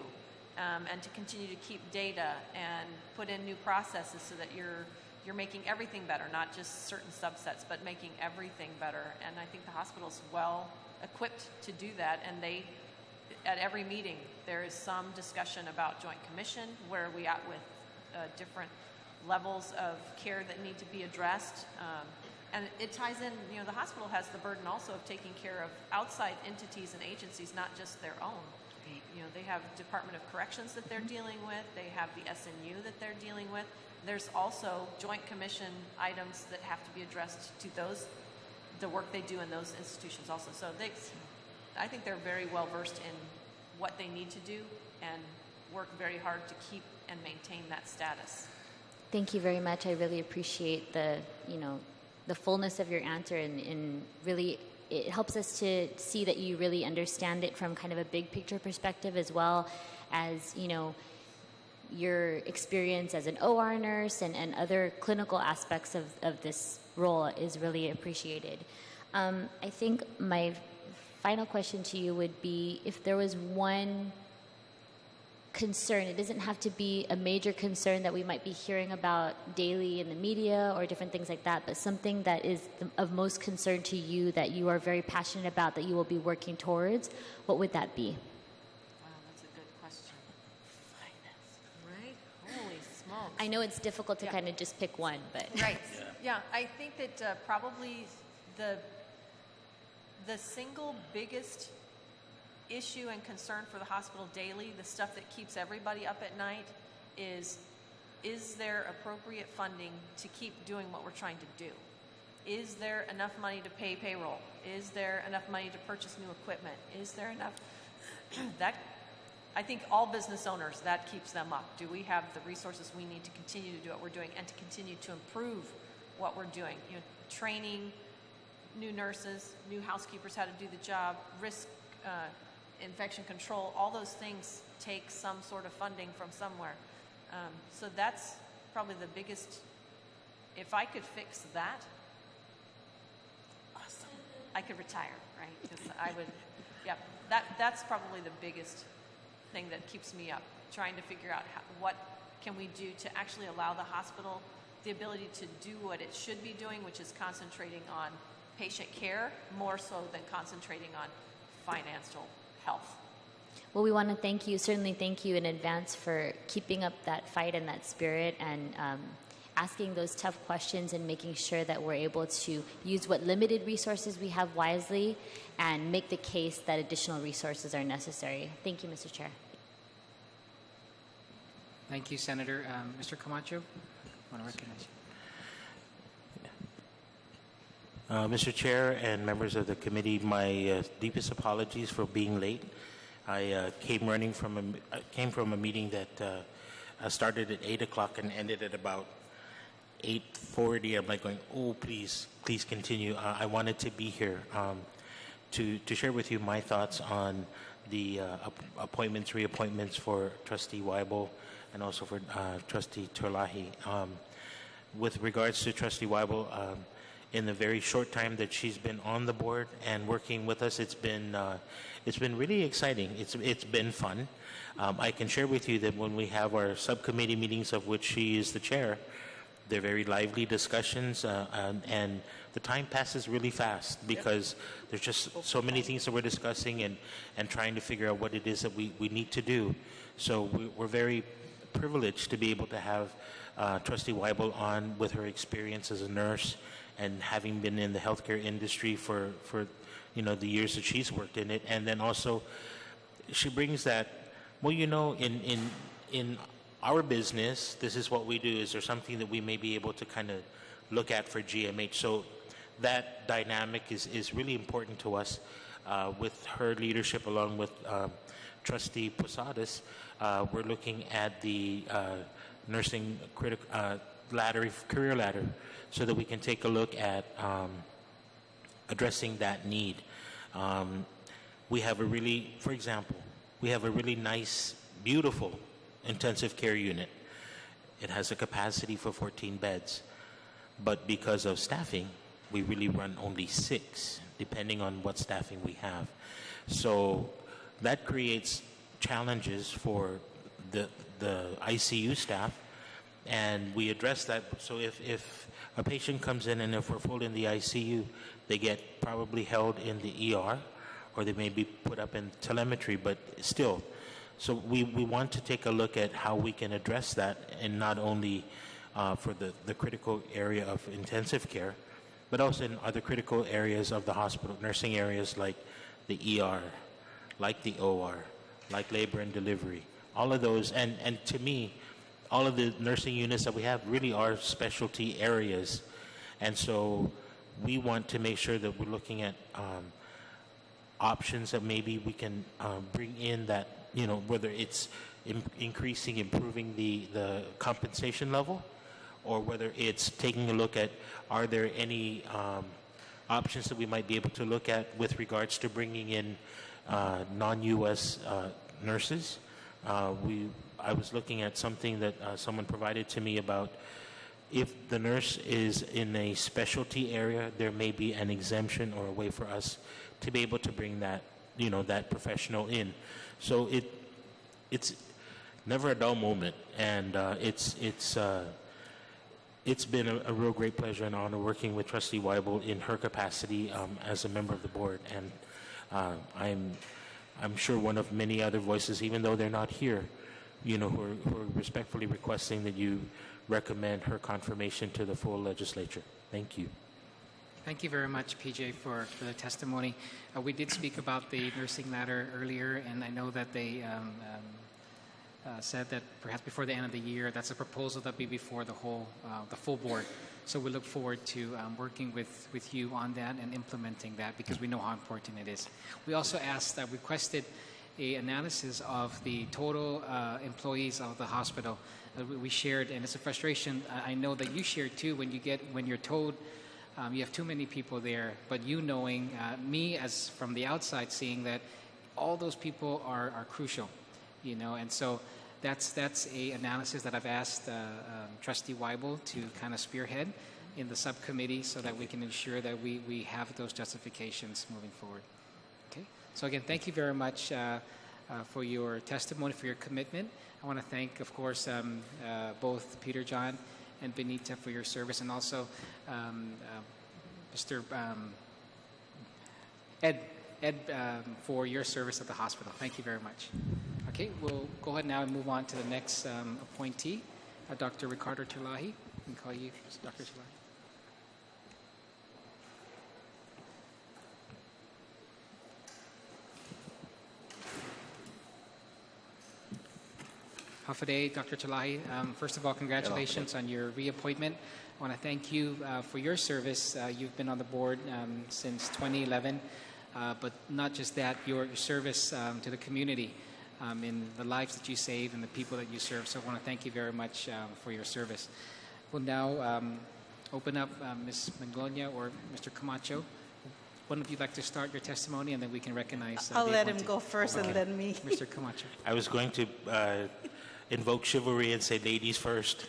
and to continue to keep data and put in new processes so that you're making everything better, not just certain subsets, but making everything better. And I think the hospital's well equipped to do that. And at every meeting, there is some discussion about Joint Commission, where are we at with different levels of care that need to be addressed. And it ties in, you know, the hospital has the burden also of taking care of outside entities and agencies, not just their own. You know, they have Department of Corrections that they're dealing with. They have the SNU that they're dealing with. There's also Joint Commission items that have to be addressed to those, the work they do in those institutions also. So I think they're very well versed in what they need to do and work very hard to keep and maintain that status. Thank you very much. I really appreciate the, you know, the fullness of your answer, and really it helps us to see that you really understand it from kind of a big picture perspective, as well as, you know, your experience as an OR nurse and other clinical aspects of this role is really appreciated. I think my final question to you would be, if there was one concern, it doesn't have to be a major concern that we might be hearing about daily in the media or different things like that, but something that is of most concern to you, that you are very passionate about, that you will be working towards, what would that be? Wow, that's a good question. Finance. Right? Holy smokes. I know it's difficult to kind of just pick one, but... Right. Yeah, I think that probably the single biggest issue and concern for the hospital daily, the stuff that keeps everybody up at night, is there appropriate funding to keep doing what we're trying to do? Is there enough money to pay payroll? Is there enough money to purchase new equipment? Is there enough? That, I think all business owners, that keeps them up. Do we have the resources we need to continue to do what we're doing and to continue to improve what we're doing? You know, training new nurses, new housekeepers how to do the job, risk infection control, all those things take some sort of funding from somewhere. So that's probably the biggest. If I could fix that, awesome. I could retire, right? Because I would, yeah, that's probably the biggest thing that keeps me up, trying to figure out what can we do to actually allow the hospital the ability to do what it should be doing, which is concentrating on patient care more so than concentrating on financial health. Well, we want to thank you, certainly thank you in advance for keeping up that fight and that spirit, and asking those tough questions and making sure that we're able to use what limited resources we have wisely and make the case that additional resources are necessary. Thank you, Mr. Chair. Thank you, Senator. Mr. Camacho, I want to recognize you. Mr. Chair and members of the committee, my deepest apologies for being late. I came from a meeting that started at 8 o'clock and ended at about 8:40. I'm like going, oh, please continue. I wanted to be here to share with you my thoughts on the appointments, reappointments for Trustee Weibel and also for Trustee Terlahi. With regards to Trustee Weibel, in the very short time that she's been on the board and working with us, it's been really exciting. It's been fun. I can share with you that when we have our subcommittee meetings, of which she is the chair, they're very lively discussions, and the time passes really fast because there's just so many things that we're discussing and trying to figure out what it is that we need to do. So we're very privileged to be able to have Trustee Weibel on with her experience as a nurse and having been in the healthcare industry for the years that she's worked in it. And then also she brings that, well, in our business, this is what we do. Is there something that we may be able to kind of look at for GMH? So that dynamic is really important to us. With her leadership, along with Trustee Posadas, we're looking at the nursing career ladder, so that we can take a look at addressing that need. We have a really nice, beautiful intensive care unit. It has a capacity for 14 beds, but because of staffing, we really run only 6, depending on what staffing we have. So that creates challenges for the ICU staff, and we address that. So if a patient comes in and if we're full in the ICU, they get probably held in the ER, or they may be put up in telemetry, but still. So we want to take a look at how we can address that, and not only for the critical area of intensive care, but also in other critical areas of the hospital, nursing areas like the ER, like the OR, like labor and delivery. All of those, and to me, all of the nursing units that we have really are specialty areas. And so we want to make sure that we're looking at options that maybe we can bring in that, whether it's increasing, improving the compensation level, or whether it's taking a look at, are there any options that we might be able to look at with regards to bringing in non-U.S. nurses. I was looking at something that someone provided to me about if the nurse is in a specialty area, there may be an exemption or a way for us to be able to bring that, that professional in. So it's never a dull moment, and it's been a real great pleasure and honor working with Trustee Weibel in her capacity as a member of the board. And I'm sure one of many other voices, even though they're not here, who are respectfully requesting that you recommend her confirmation to the full legislature. Thank you. Thank you very much, PJ, for the testimony. We did speak about the nursing matter earlier, and I know that they said that perhaps before the end of the year, that's a proposal that will be before the full board. So we look forward to working with you on that and implementing that, because we know how important it is. We also requested an analysis of the total employees of the hospital. We shared, and it's a frustration I know that you share too, when you're told you have too many people there, but knowing me as from the outside seeing that all those people are crucial, and so that's a analysis that I've asked Trustee Weibel to kind of spearhead in the subcommittee so that we can ensure that we have those justifications moving forward. Okay. So again, thank you very much for your testimony, for your commitment. I want to thank, of course, both Peter John and Benita for your service, and also Mr. Ed for your service at the hospital. Thank you very much. Okay, we'll go ahead now and move on to the next appointee, Dr. Ricardo Terlahi. We can call you Dr. Terlahi. Hafaday, Dr. Terlahi. First of all, congratulations on your reappointment. I want to thank you for your service. You've been on the board since 2011, but not just that, your service to the community in the lives that you save and the people that you serve. So I want to thank you very much for your service. We'll now open up Ms. Manglonia or Mr. Camacho. One of you like to start your testimony, and then we can recognize. I'll let him go first, and then me. Mr. Camacho. I was going to invoke chivalry and say ladies first,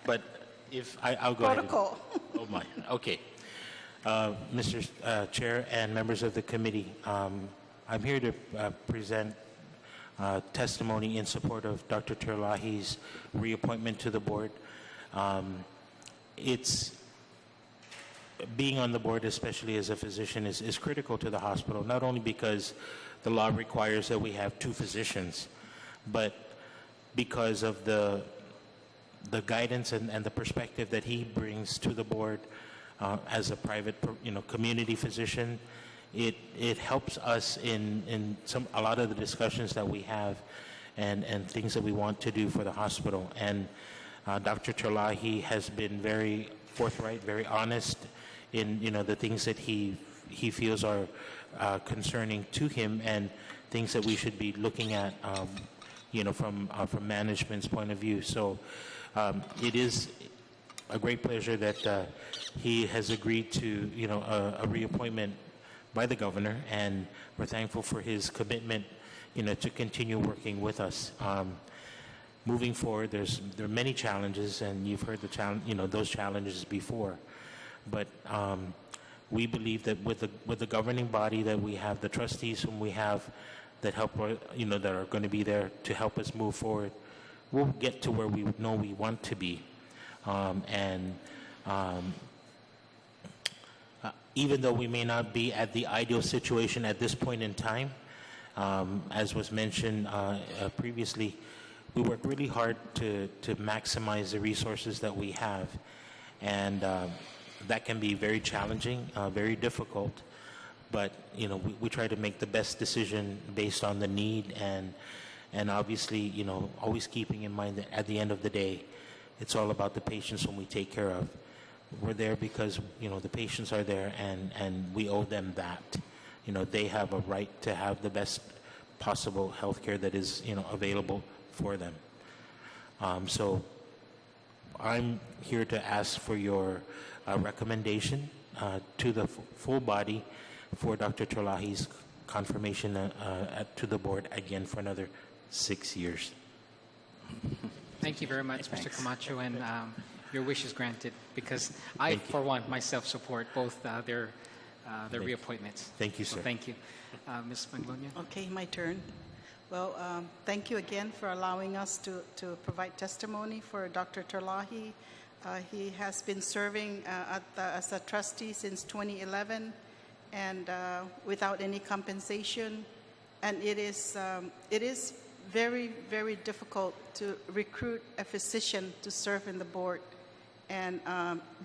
but if I'll go Protocol. ahead. Oh my. Okay. Mr. Chair and members of the committee, I'm here to present testimony in support of Dr. Terlahi's reappointment to the board. It's being on the board, especially as a physician, is critical to the hospital, not only because the law requires that we have 2 physicians, but because of the guidance and the perspective that he brings to the board as a private, community physician. It helps us in a lot of the discussions that we have and things that we want to do for the hospital. And Dr. Terlahi has been very forthright, very honest in the things that he feels are concerning to him, and things that we should be looking at from management's point of view. So it is a great pleasure that he has agreed to a reappointment by the governor, and we're thankful for his commitment to continue working with us. Moving forward, there are many challenges, and you've heard those challenges before, but we believe that with the governing body that we have, the trustees whom we have that help that are going to be there to help us move forward, we'll get to where we know we want to be. Even though we may not be at the ideal situation at this point in time, as was mentioned previously, we work really hard to maximize the resources that we have. And that can be very challenging, very difficult, but we try to make the best decision based on the need, and obviously always keeping in mind that at the end of the day, it's all about the patients whom we take care of. We're there because the patients are there, and we owe them that. They have a right to have the best possible health care that is available for them. So I'm here to ask for your recommendation to the full body for Dr. Terlahi's confirmation to the board again for another 6 years. Thank you very much, Mr. Camacho, and your wish is granted because I, for one, myself support both their reappointments. Thank you, sir. So thank you. Ms. Manglonia? Okay, my turn. Well, thank you again for allowing us to provide testimony for Dr. Terlahi. He has been serving as a trustee since 2011 and without any compensation. And it is very, very difficult to recruit a physician to serve in the board. And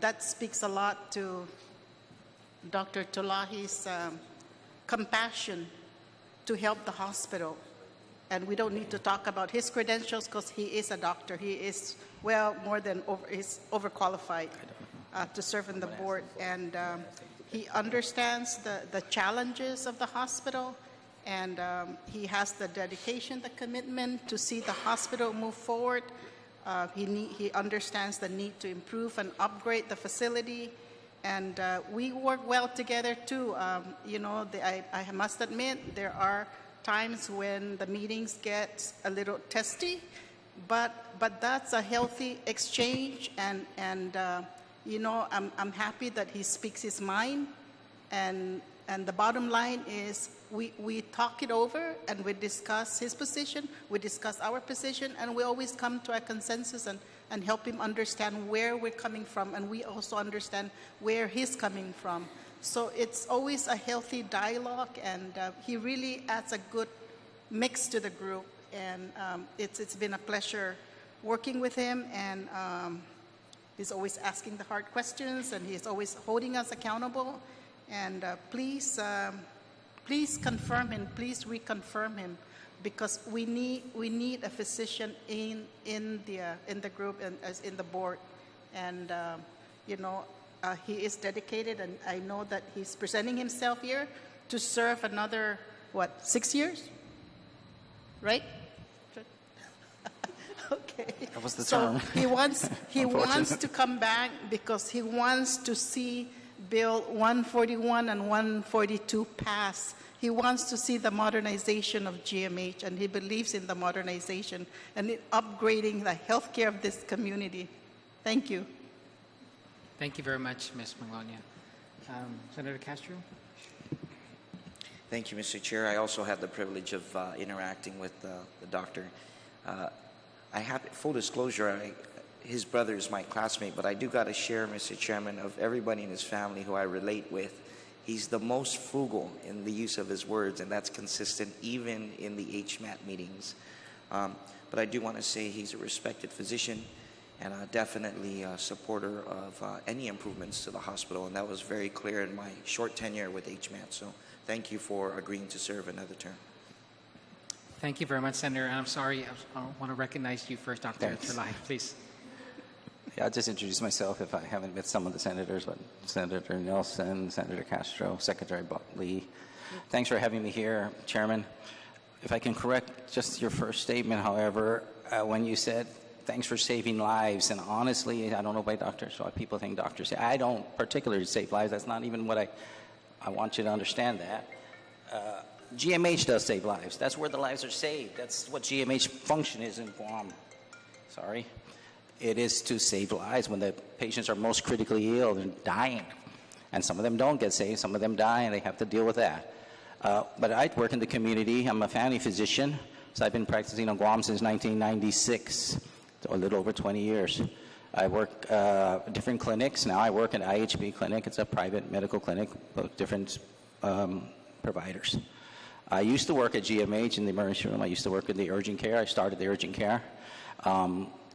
that speaks a lot to Dr. Terlahi's compassion to help the hospital. And we don't need to talk about his credentials because he is a doctor. He is he's overqualified to serve in the board. And he understands the challenges of the hospital. And he has the dedication, the commitment to see the hospital move forward. He understands the need to improve and upgrade the facility. And we work well together too. I must admit there are times when the meetings get a little testy, but that's a healthy exchange. And I'm happy that he speaks his mind. And the bottom line is we talk it over and we discuss his position, we discuss our position, and we always come to a consensus and help him understand where we're coming from, and we also understand where he's coming from. So it's always a healthy dialogue, and he really adds a good mix to the group. And it's been a pleasure working with him, and he's always asking the hard questions, and he's always holding us accountable. And please confirm him, please reconfirm him, because we need a physician in the group and as in the board. And he is dedicated, and I know that he's presenting himself here to serve another 6 years, right? Okay. That was the so term. he wants to come back because he wants to see Bill 141 and 142 pass. He wants to see the modernization of GMH, and he believes in the modernization and in upgrading the healthcare of this community. Thank you. Thank you very much, Ms. Manglonia. Senator Castro? Thank you, Mr. Chair. I also had the privilege of interacting with the doctor. I have full disclosure. His brother is my classmate, but I do got to share, Mr. Chairman, of everybody in his family who I relate with. He's the most frugal in the use of his words, and that's consistent even in the HMAT meetings. But I do want to say he's a respected physician and definitely a supporter of any improvements to the hospital, and that was very clear in my short tenure with HMAT. So thank you for agreeing to serve another term. Thank you very much, Senator. And I'm sorry, I want to recognize you first, Dr. Terlahi, please. Yeah, I'll just introduce myself if I haven't met some of the senators, but Senator Nelson, Senator Castro, Secretary Lee. Thanks for having me here, Chairman. If I can correct just your first statement, however, when you said, thanks for saving lives, and honestly, I don't know about doctors, so people think doctors say, I don't particularly save lives. That's not even what I want you to understand that. GMH does save lives. That's where the lives are saved. That's what GMH function is in Guam. Sorry. It is to save lives when the patients are most critically ill and dying. And some of them don't get saved, some of them die, and they have to deal with that. But I work in the community. I'm a family physician, so I've been practicing on Guam since 1996, so a little over 20 years. I work different clinics. Now I work at IHB Clinic. It's a private medical clinic with different providers. I used to work at GMH in the emergency room. I used to work in the urgent care. I started the urgent care.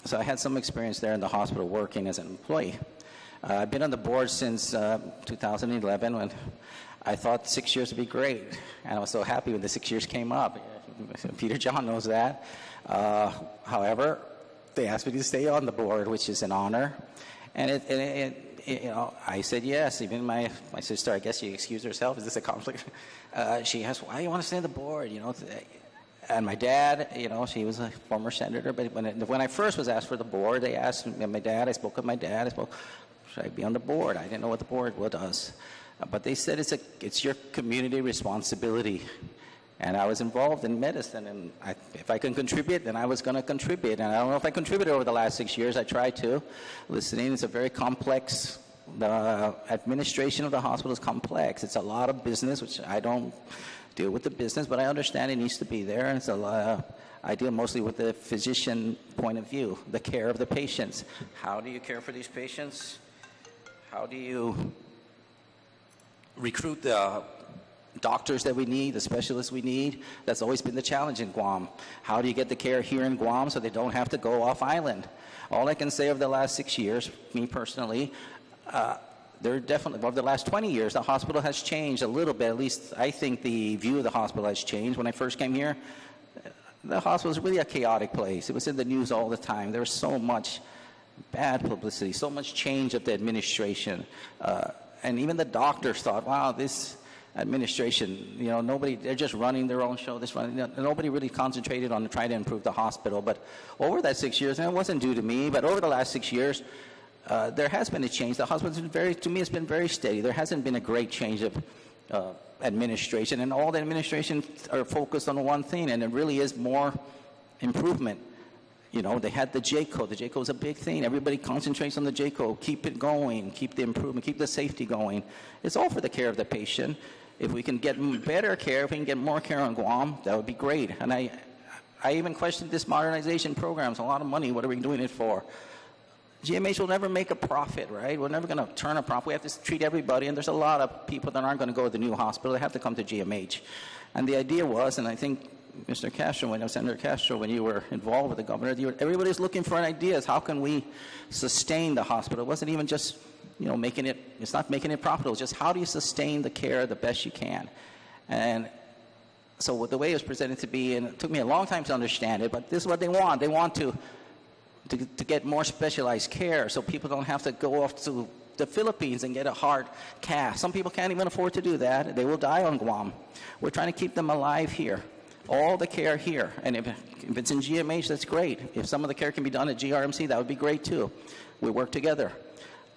So I had some experience there in the hospital working as an employee. I've been on the board since 2011 when I thought 6 years would be great. And I was so happy when the 6 years came up. Peter John knows that. However, they asked me to stay on the board, which is an honor. And I said yes. Even my sister, I guess she excused herself. Is this a conflict? She asked, why do you want to stay on the board? And my dad, she was a former senator, but when I first was asked for the board, they asked my dad, I spoke with my dad, should I be on the board? I didn't know what the board does. But they said it's your community responsibility. And I was involved in medicine, and if I can contribute, then I was going to contribute. And I don't know if I contributed over the last 6 years. I tried to. Listening is a very complex, the administration of the hospital is complex. It's a lot of business, which I don't deal with the business, but I understand it needs to be there. And I deal mostly with the physician point of view, the care of the patients. How do you care for these patients? How do you recruit the doctors that we need, the specialists we need? That's always been the challenge in Guam. How do you get the care here in Guam so they don't have to go off island? All I can say over the last 6 years, me personally, they're definitely, over the last 20 years, the hospital has changed a little bit. At least I think the view of the hospital has changed. When I first came here, the hospital was really a chaotic place. It was in the news all the time. There was so much bad publicity, so much change of the administration. And even the doctors thought, wow, this administration, they're just running their own show. Nobody really concentrated on trying to improve the hospital. But over that 6 years, and it wasn't due to me, but over the last 6 years, there has been a change. The hospital has been to me, it's been very steady. There hasn't been a great change of administration, and all the administration are focused on one thing, and it really is more improvement. They had the J-code. The J-code is a big thing. Everybody concentrates on the J-code. Keep it going. Keep the improvement. Keep the safety going. It's all for the care of the patient. If we can get better care, if we can get more care on Guam, that would be great. And I even questioned this modernization program. It's a lot of money. What are we doing it for? GMH will never make a profit, right? We're never going to turn a profit. We have to treat everybody, and there's a lot of people that aren't going to go to the new hospital. They have to come to GMH. And the idea was, and I think Mr. Castro, Senator Castro, when you were involved with the governor, everybody's looking for ideas. How can we sustain the hospital? It wasn't even just, it's not making it profitable. It's just how do you sustain the care the best you can? And so the way it was presented to be, and it took me a long time to understand it, but this is what they want. They want to get more specialized care so people don't have to go off to the Philippines and get a heart cast. Some people can't even afford to do that. They will die on Guam. We're trying to keep them alive here. All the care here. And if it's in GMH, that's great. If some of the care can be done at GRMC, that would be great too. We work together.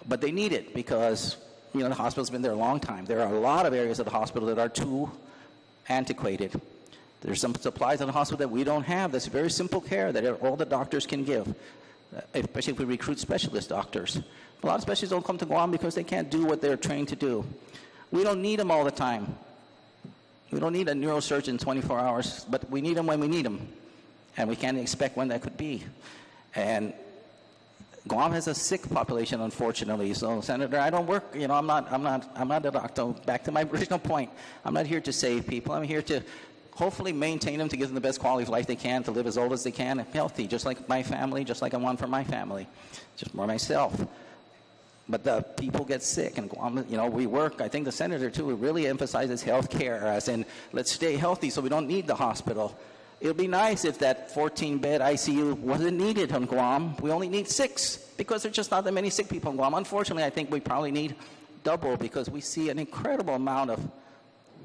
But they need it because, the hospital's been there a long time. There are a lot of areas of the hospital that are too antiquated. There's some supplies in the hospital that we don't have. That's very simple care that all the doctors can give, especially if we recruit specialist doctors. A lot of specialists don't come to Guam because they can't do what they're trained to do. We don't need them all the time. We don't need a neurosurgeon 24 hours, but we need them when we need them. And we can't expect when that could be. And Guam has a sick population, unfortunately. So, Senator, I don't work, I'm not a doctor. Back to my original point. I'm not here to save people. I'm here to hopefully maintain them, to give them the best quality of life they can, to live as old as they can, healthy, just like my family, just like I want for my family, just more myself. But the people get sick, and Guam, we work. I think the senator too really emphasizes health care, as in let's stay healthy so we don't need the hospital. It would be nice if that 14-bed ICU wasn't needed on Guam. We only need 6 because there's just not that many sick people in Guam. Unfortunately, I think we probably need double because we see an incredible amount of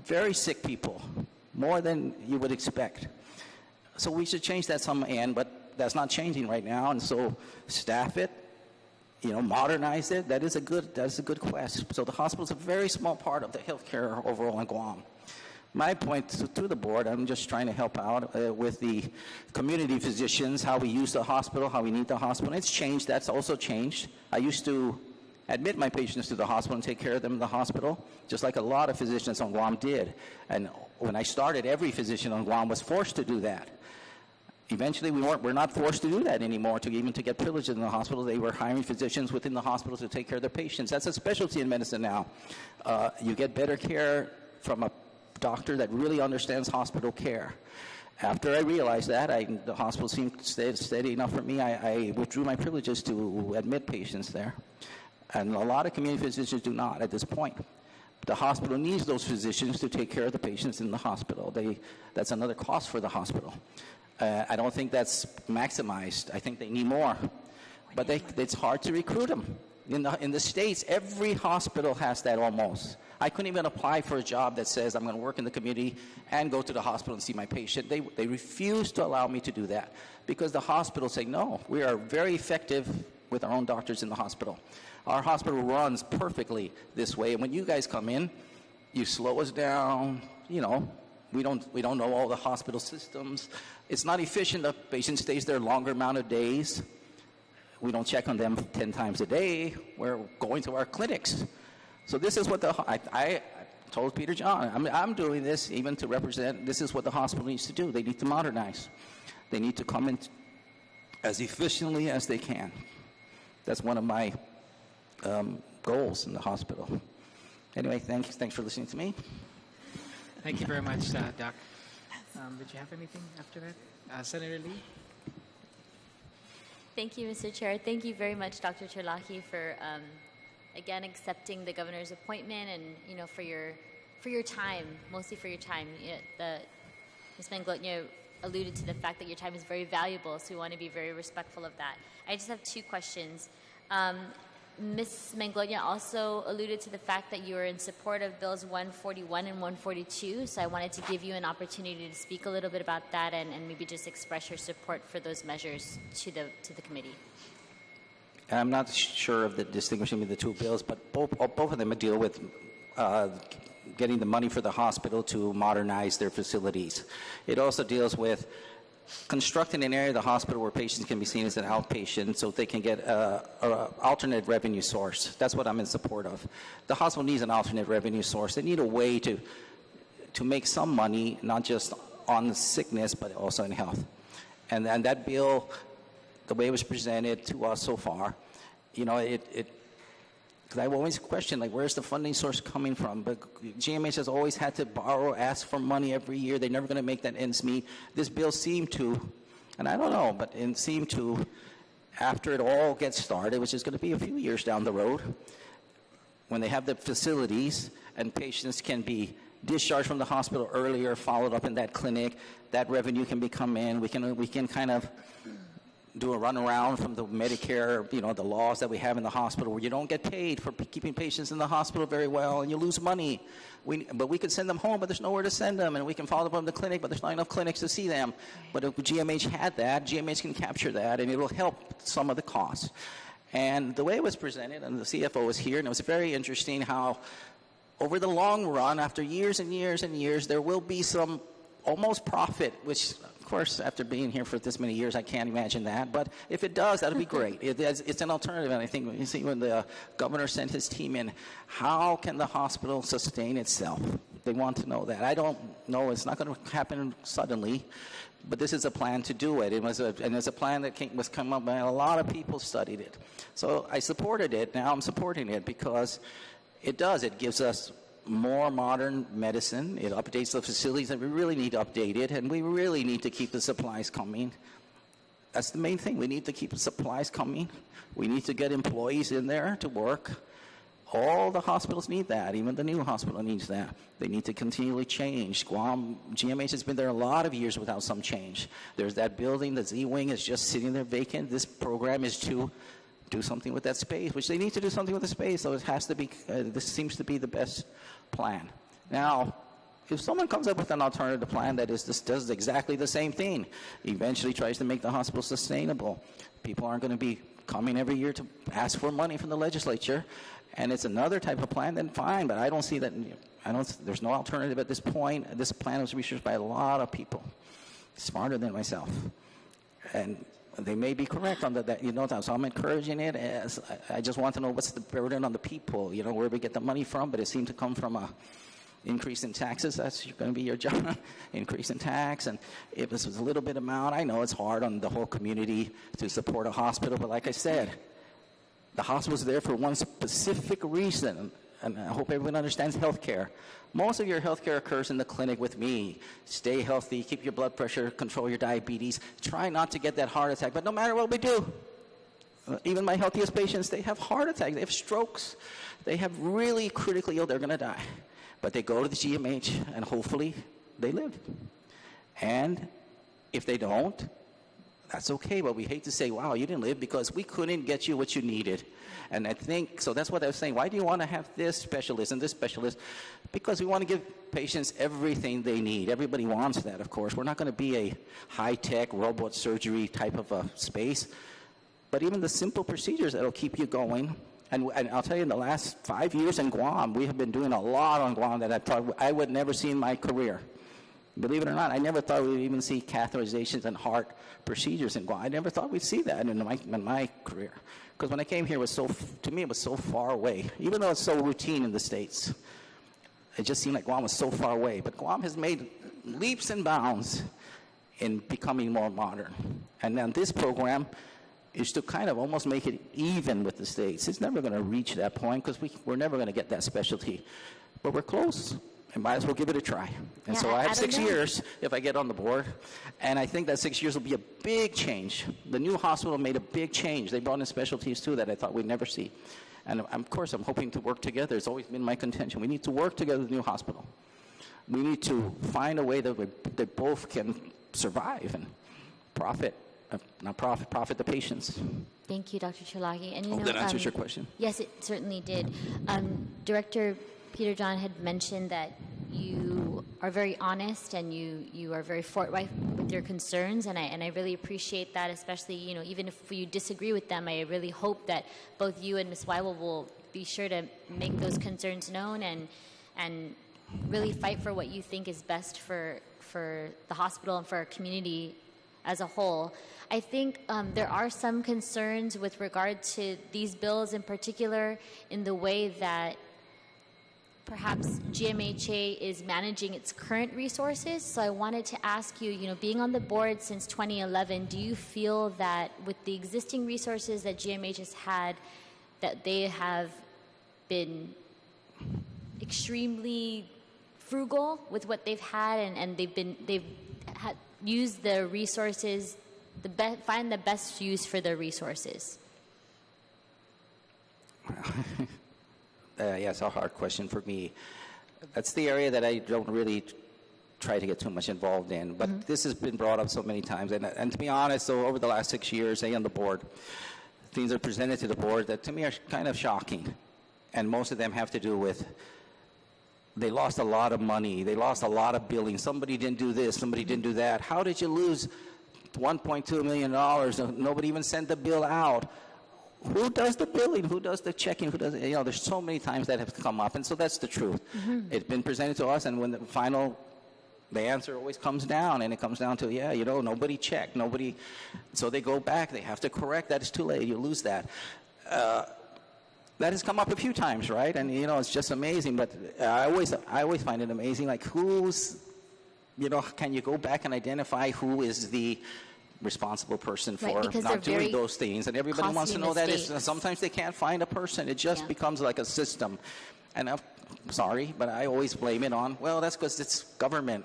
very sick people, more than you would expect. So we should change that some end, but that's not changing right now. And so staff it, modernize it. That's a good quest. So the hospital is a very small part of the healthcare overall in Guam. My point to the board, I'm just trying to help out with the community physicians, how we use the hospital, how we need the hospital. It's changed. That's also changed. I used to admit my patients to the hospital and take care of them in the hospital, just like a lot of physicians on Guam did. And when I started, every physician on Guam was forced to do that. Eventually, we're not forced to do that anymore to get privileges in the hospital. They were hiring physicians within the hospital to take care of their patients. That's a specialty in medicine now. You get better care from a doctor that really understands hospital care. After I realized that, the hospital seemed steady enough for me, I withdrew my privileges to admit patients there. And a lot of community physicians do not at this point. The hospital needs those physicians to take care of the patients in the hospital. That's another cost for the hospital. I don't think that's maximized. I think they need more. But it's hard to recruit them. In the States, every hospital has that almost. I couldn't even apply for a job that says I'm going to work in the community and go to the hospital and see my patient. They refuse to allow me to do that because the hospitals say, no, we are very effective with our own doctors in the hospital. Our hospital runs perfectly this way. And when you guys come in, you slow us down. You know, we don't know all the hospital systems. It's not efficient. The patient stays there a longer amount of days. We don't check on them 10 times a day. We're going to our clinics. So this is what I told Peter John, I'm doing this even to represent, this is what the hospital needs to do. They need to modernize. They need to come in as efficiently as they can. That's one of my goals in the hospital. Anyway, thanks for listening to me. Thank you very much, Doc. Did you have anything after that? Senator Lee? Thank you, Mr. Chair. Thank you very much, Dr. Terlahi, for again accepting the governor's appointment and for your time, mostly for your time. Ms. Manglotnya alluded to the fact that your time is very valuable, so we want to be very respectful of that. I just have two questions. Ms. Manglotnya also alluded to the fact that you are in support of Bills 141 and 142, so I wanted to give you an opportunity to speak a little bit about that and maybe just express your support for those measures to the committee. I'm not sure of the distinguishing between the two bills, but both of them deal with getting the money for the hospital to modernize their facilities. It also deals with constructing an area of the hospital where patients can be seen as an outpatient so they can get an alternate revenue source. That's what I'm in support of. The hospital needs an alternate revenue source. They need a way to make some money, not just on the sickness, but also in health. And that bill, the way it was presented to us so far, because I've always questioned, where's the funding source coming from? But GMH has always had to borrow, ask for money every year. They're never going to make that ends meet. This bill seemed to, and I don't know, but it seemed to, after it all gets started, which is going to be a few years down the road, when they have the facilities and patients can be discharged from the hospital earlier, followed up in that clinic, that revenue can come in. We can kind of do a runaround from the Medicare, the laws that we have in the hospital where you don't get paid for keeping patients in the hospital very well and you lose money. But we could send them home, but there's nowhere to send them, and we can follow up on the clinic, but there's not enough clinics to see them. But if GMH had that, GMH can capture that, and it will help some of the costs. And the way it was presented, and the CFO was here, and it was very interesting how over the long run, after years and years and years, there will be some almost profit, which, of course, after being here for this many years, I can't imagine that. But if it does, that'll be great. It's an alternative. And I think you see when the governor sent his team in, how can the hospital sustain itself? They want to know that. I don't know. It's not going to happen suddenly. But this is a plan to do it. And it's a plan that was come up by a lot of people studied it. So I supported it. Now I'm supporting it because it does. It gives us more modern medicine. It updates the facilities that we really need updated, and we really need to keep the supplies coming. That's the main thing. We need to keep the supplies coming. We need to get employees in there to work. All the hospitals need that. Even the new hospital needs that. They need to continually change. Guam, GMH has been there a lot of years without some change. There's that building, the Z-Wing is just sitting there vacant. This program is to do something with that space, which they need to do something with the space, so it has to be, this seems to be the best plan. Now, if someone comes up with an alternative plan that does exactly the same thing, eventually tries to make the hospital sustainable, people aren't going to be coming every year to ask for money from the legislature, and it's another type of plan, then fine, but I don't see that, there's no alternative at this point. This plan was researched by a lot of people, smarter than myself, and they may be correct on that, so I'm encouraging it. I just want to know what's the burden on the people, where we get the money from, but it seemed to come from a increase in taxes. That's going to be your job, increase in tax. And if this was a little bit amount, I know it's hard on the whole community to support a hospital, but like I said, the hospital's there for one specific reason, and I hope everyone understands healthcare. Most of your healthcare occurs in the clinic with me. Stay healthy, keep your blood pressure, control your diabetes. Try not to get that heart attack, but no matter what we do, Even my healthiest patients, they have heart attacks, they have strokes, they have really critically ill, they're going to die. But they go to the GMH and hopefully they live. And if they don't, that's okay, but we hate to say, wow, you didn't live because we couldn't get you what you needed. And I think, so that's what I was saying, why do you want to have this specialist and this specialist? Because we want to give patients everything they need. Everybody wants that, of course. We're not going to be a high-tech robot surgery type of a space. But even the simple procedures that'll keep you going. And I'll tell you, in the last 5 years in Guam, we have been doing a lot on Guam that I thought I would never see in my career. Believe it or not, I never thought we'd even see catheterizations and heart procedures in Guam. I never thought we'd see that in my career. Because when I came here, to me, it was so far away. Even though it's so routine in the States, it just seemed like Guam was so far away. But Guam has made leaps and bounds in becoming more modern. And then this program is to kind of almost make it even with the States. It's never going to reach that point because we're never going to get that specialty. But we're close. And might as well give it a try. And Yeah, so I have don't 6 know. years if I get on the board. And I think that 6 years will be a big change. The new hospital made a big change. They brought in specialties, too, that I thought we'd never see. And, of course, I'm hoping to work together. It's always been my contention. We need to work together with the new hospital. We need to find a way that they both can survive and profit the patients. Thank you, Dr. Chulagi. And Hope that answers your question. Yes, it certainly did. Director Peter John had mentioned that you are very honest and you are very forthright with your concerns, and I really appreciate that. Especially, even if you disagree with them, I really hope that both you and Ms. Weiwel will be sure to make those concerns known and really fight for what you think is best for the hospital and for our community as a whole. I think there are some concerns with regard to these bills in particular in the way that perhaps GMHA is managing its current resources. So I wanted to ask you, being on the board since 2011, do you feel that with the existing resources that GMH has had, that they have been extremely frugal with what they've had and they've used the resources, find the best use for their resources? Yeah, it's a hard question for me. That's the area that I don't really try to get too much involved in. But this has been brought up so many times. And to be honest, so over the last 6 years, on the board, things are presented to the board that to me are kind of shocking. And most of them have to do with they lost a lot of money. They lost a lot of billing. Somebody didn't do this. Somebody didn't do that. How did you lose $1.2 million? Nobody even sent the bill out. Who does the billing? Who does the checking? Who does it? There's so many times that have come up, and so that's the truth. It's been presented to us, and when the answer always comes down, and it comes down to, nobody checked, nobody. So they go back. They have to correct. That is too late. You lose that. That has come up a few times, right? And it's just amazing. But I always find it amazing. Like can you go back and identify who is the responsible person for not doing those things? And everybody wants to know mistakes. That sometimes they can't find a person. It just becomes like a system. And I'm sorry, but I always blame it on, that's because it's government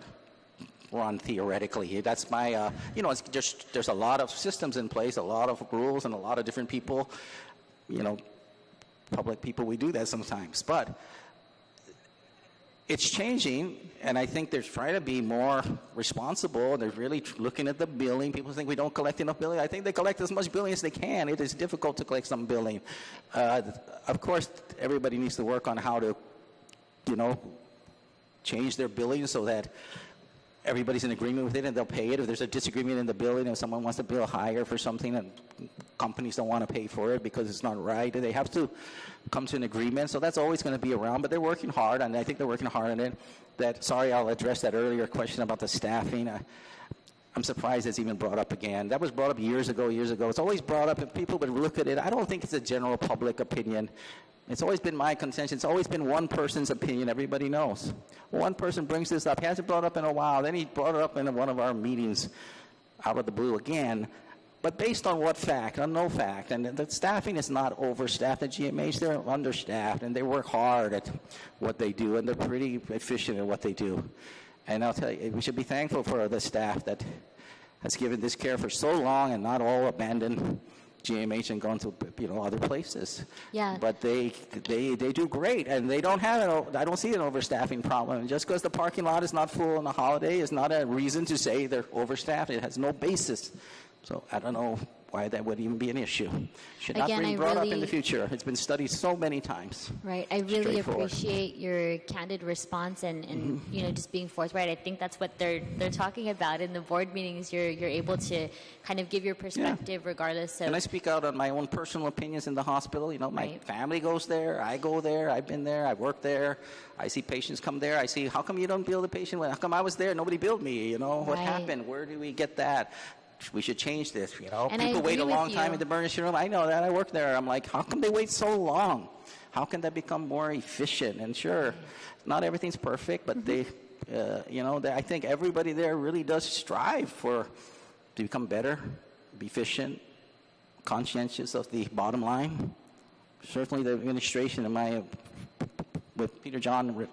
run theoretically. That's my, it's just, there's a lot of systems in place, a lot of rules, and a lot of different people, public people, we do that sometimes. But it's changing, and I think they're trying to be more responsible. They're really looking at the billing. People think we don't collect enough billing. I think they collect as much billing as they can. It is difficult to collect some billing. Of course, everybody needs to work on how to, change their billing so that everybody's in agreement with it and they'll pay it. If there's a disagreement in the billing, if someone wants to bill higher for something and companies don't want to pay for it because it's not right, they have to come to an agreement. So that's always going to be around, but they're working hard, and I think they're working hard on it. Sorry, I'll address that earlier question about the staffing. I'm surprised it's even brought up again. That was brought up years ago. It's always brought up, and people would look at it. I don't think it's a general public opinion. It's always been my contention. It's always been one person's opinion. Everybody knows. One person brings this up. He hasn't brought it up in a while. Then he brought it up in one of our meetings out of the blue again. But based on what fact? On no fact. And the staffing is not overstaffed at GMH. They're understaffed, and they work hard at what they do, and they're pretty efficient at what they do. And I'll tell you, we should be thankful for the staff that has given this care for so long and not all abandoned GMH and gone to, other places. Yeah. But they do great, and they don't have I don't see an overstaffing problem. Just because the parking lot is not full on a holiday is not a reason to say they're overstaffed. It has no basis. So I don't know why that would even be an issue. Should not Again, be I brought up in really- the future. It's been studied so many times. Right. I really Straightforward. appreciate your candid response and just being forthright. I think that's what they're talking about in the board meetings. You're able to kind of give your perspective regardless of. And I speak out on my own personal opinions in the hospital. My Right. family goes there. I go there. I've been there. I've worked there. I see patients come there. I see, how come you don't bill the patient? How come I was there? Nobody billed me. What Right. happened? Where do we get that? We should change this. And I People wait a agree long with time you. in the emergency room. I know that. I work there. I'm like, how come they wait so long? How can that become more efficient? And sure, not everything's perfect, but I think everybody there really does strive to become better, be efficient, conscientious of the bottom line. Certainly, the administration, with Peter John,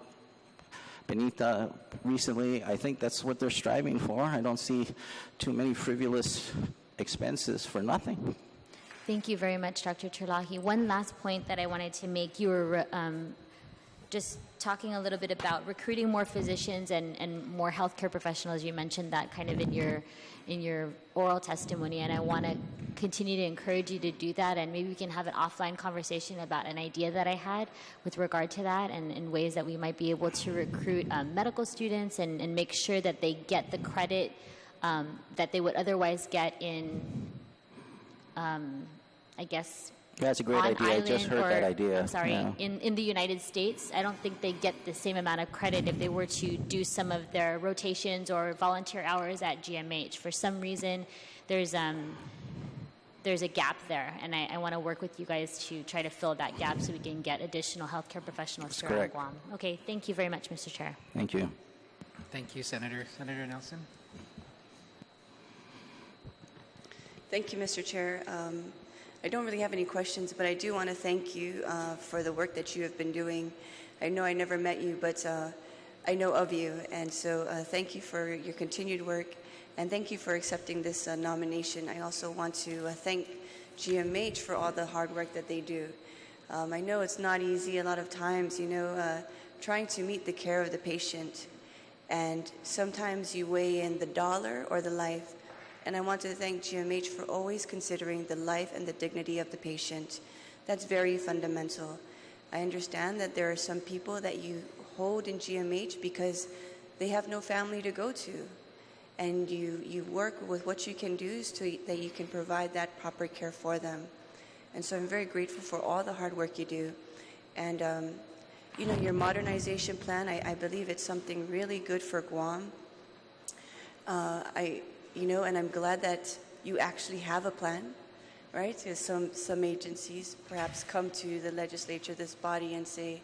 Benita recently, I think that's what they're striving for. I don't see too many frivolous expenses for nothing. Thank you very much, Dr. Terlahi. One last point that I wanted to make. You were just talking a little bit about recruiting more physicians and more healthcare professionals. You mentioned that kind of in your oral testimony, and I want to continue to encourage you to do that, and maybe we can have an offline conversation about an idea that I had with regard to that and ways that we might be able to recruit medical students and make sure that they get the credit that they would otherwise get in, I guess, That's a great on idea. I just island heard that idea. I'm sorry, Yeah. in the United States, I don't think they get the same amount of credit if they were to do some of their rotations or volunteer hours at GMH. For some reason, there's a gap there, and I want to work with you guys to try to fill that gap so we can get additional healthcare professionals here correct. in Guam. Okay, thank you very much, Mr. Chair. Thank you. Thank you, Senator. Senator Nelson? Thank you, Mr. Chair. I don't really have any questions, but I do want to thank you for the work that you have been doing. I know I never met you, but I know of you, and so thank you for your continued work, and thank you for accepting this nomination. I also want to thank GMH for all the hard work that they do. I know it's not easy a lot of times, trying to meet the care of the patient, and sometimes you weigh in the dollar or the life. And I want to thank GMH for always considering the life and the dignity of the patient. That's very fundamental. I understand that there are some people that you hold in GMH because they have no family to go to. And you work with what you can do so that you can provide that proper care for them. And so I'm very grateful for all the hard work you do. And, your modernization plan, I believe it's something really good for Guam. And I'm glad that you actually have a plan, right? Because some agencies perhaps come to the legislature, this body, and say,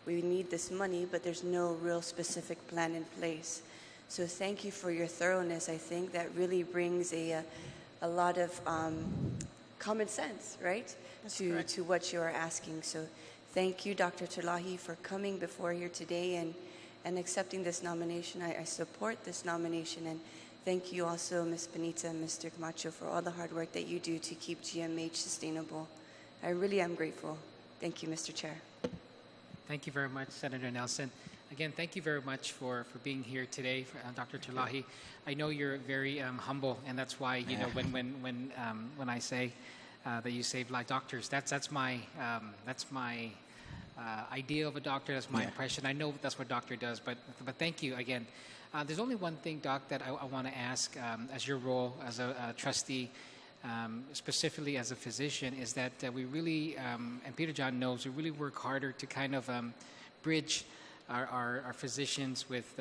we need this money, but there's no real specific plan in place. So thank you for your thoroughness. I think that really brings a lot of common sense, right, to what you are asking. So thank you, Dr. Terlahi, for coming before here today and accepting this nomination. I support this nomination, and thank you also, Ms. Benita and Mr. Camacho, for all the hard work that you do to keep GMH sustainable. I really am grateful. Thank you, Mr. Chair. Thank you very much, Senator Nelson. Again, thank you very much for being here today, Dr. Terlahi. I know you're very humble, and that's why when I say that you save life, doctors, that's my idea of a doctor. That's my impression. I know that's what doctor does, but thank you again. There's only one thing, Doc, that I want to ask as your role as a trustee, specifically as a physician, is that we really, and Peter John knows, we really work harder to kind of bridge our physicians with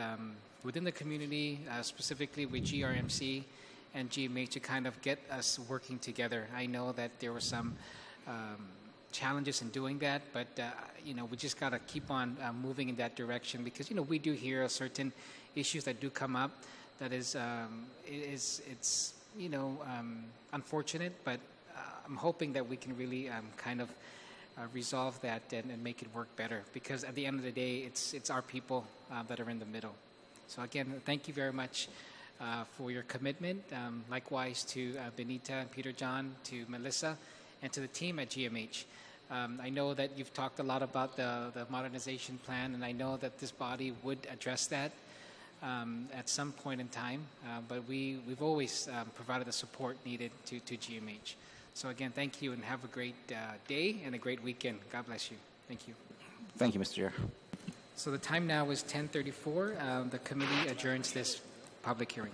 within the community, specifically with GRMC and GMH, to kind of get us working together. I know that there were some challenges in doing that, but we just got to keep on moving in that direction, because we do hear a certain issues that do come up that is unfortunate, but I'm hoping that we can really kind of resolve that and make it work better, because at the end of the day, it's our people that are in the middle. So again, thank you very much for your commitment. Likewise to Benita and Peter John, to Melissa, and to the team at GMH. I know that you've talked a lot about the modernization plan, and I know that this body would address that at some point in time, but we've always provided the support needed to GMH. So again, thank you, and have a great day and a great weekend. God bless you. Thank you. Thank you, Mr. Chair. So the time now is 10:34. The committee adjourns this public hearing.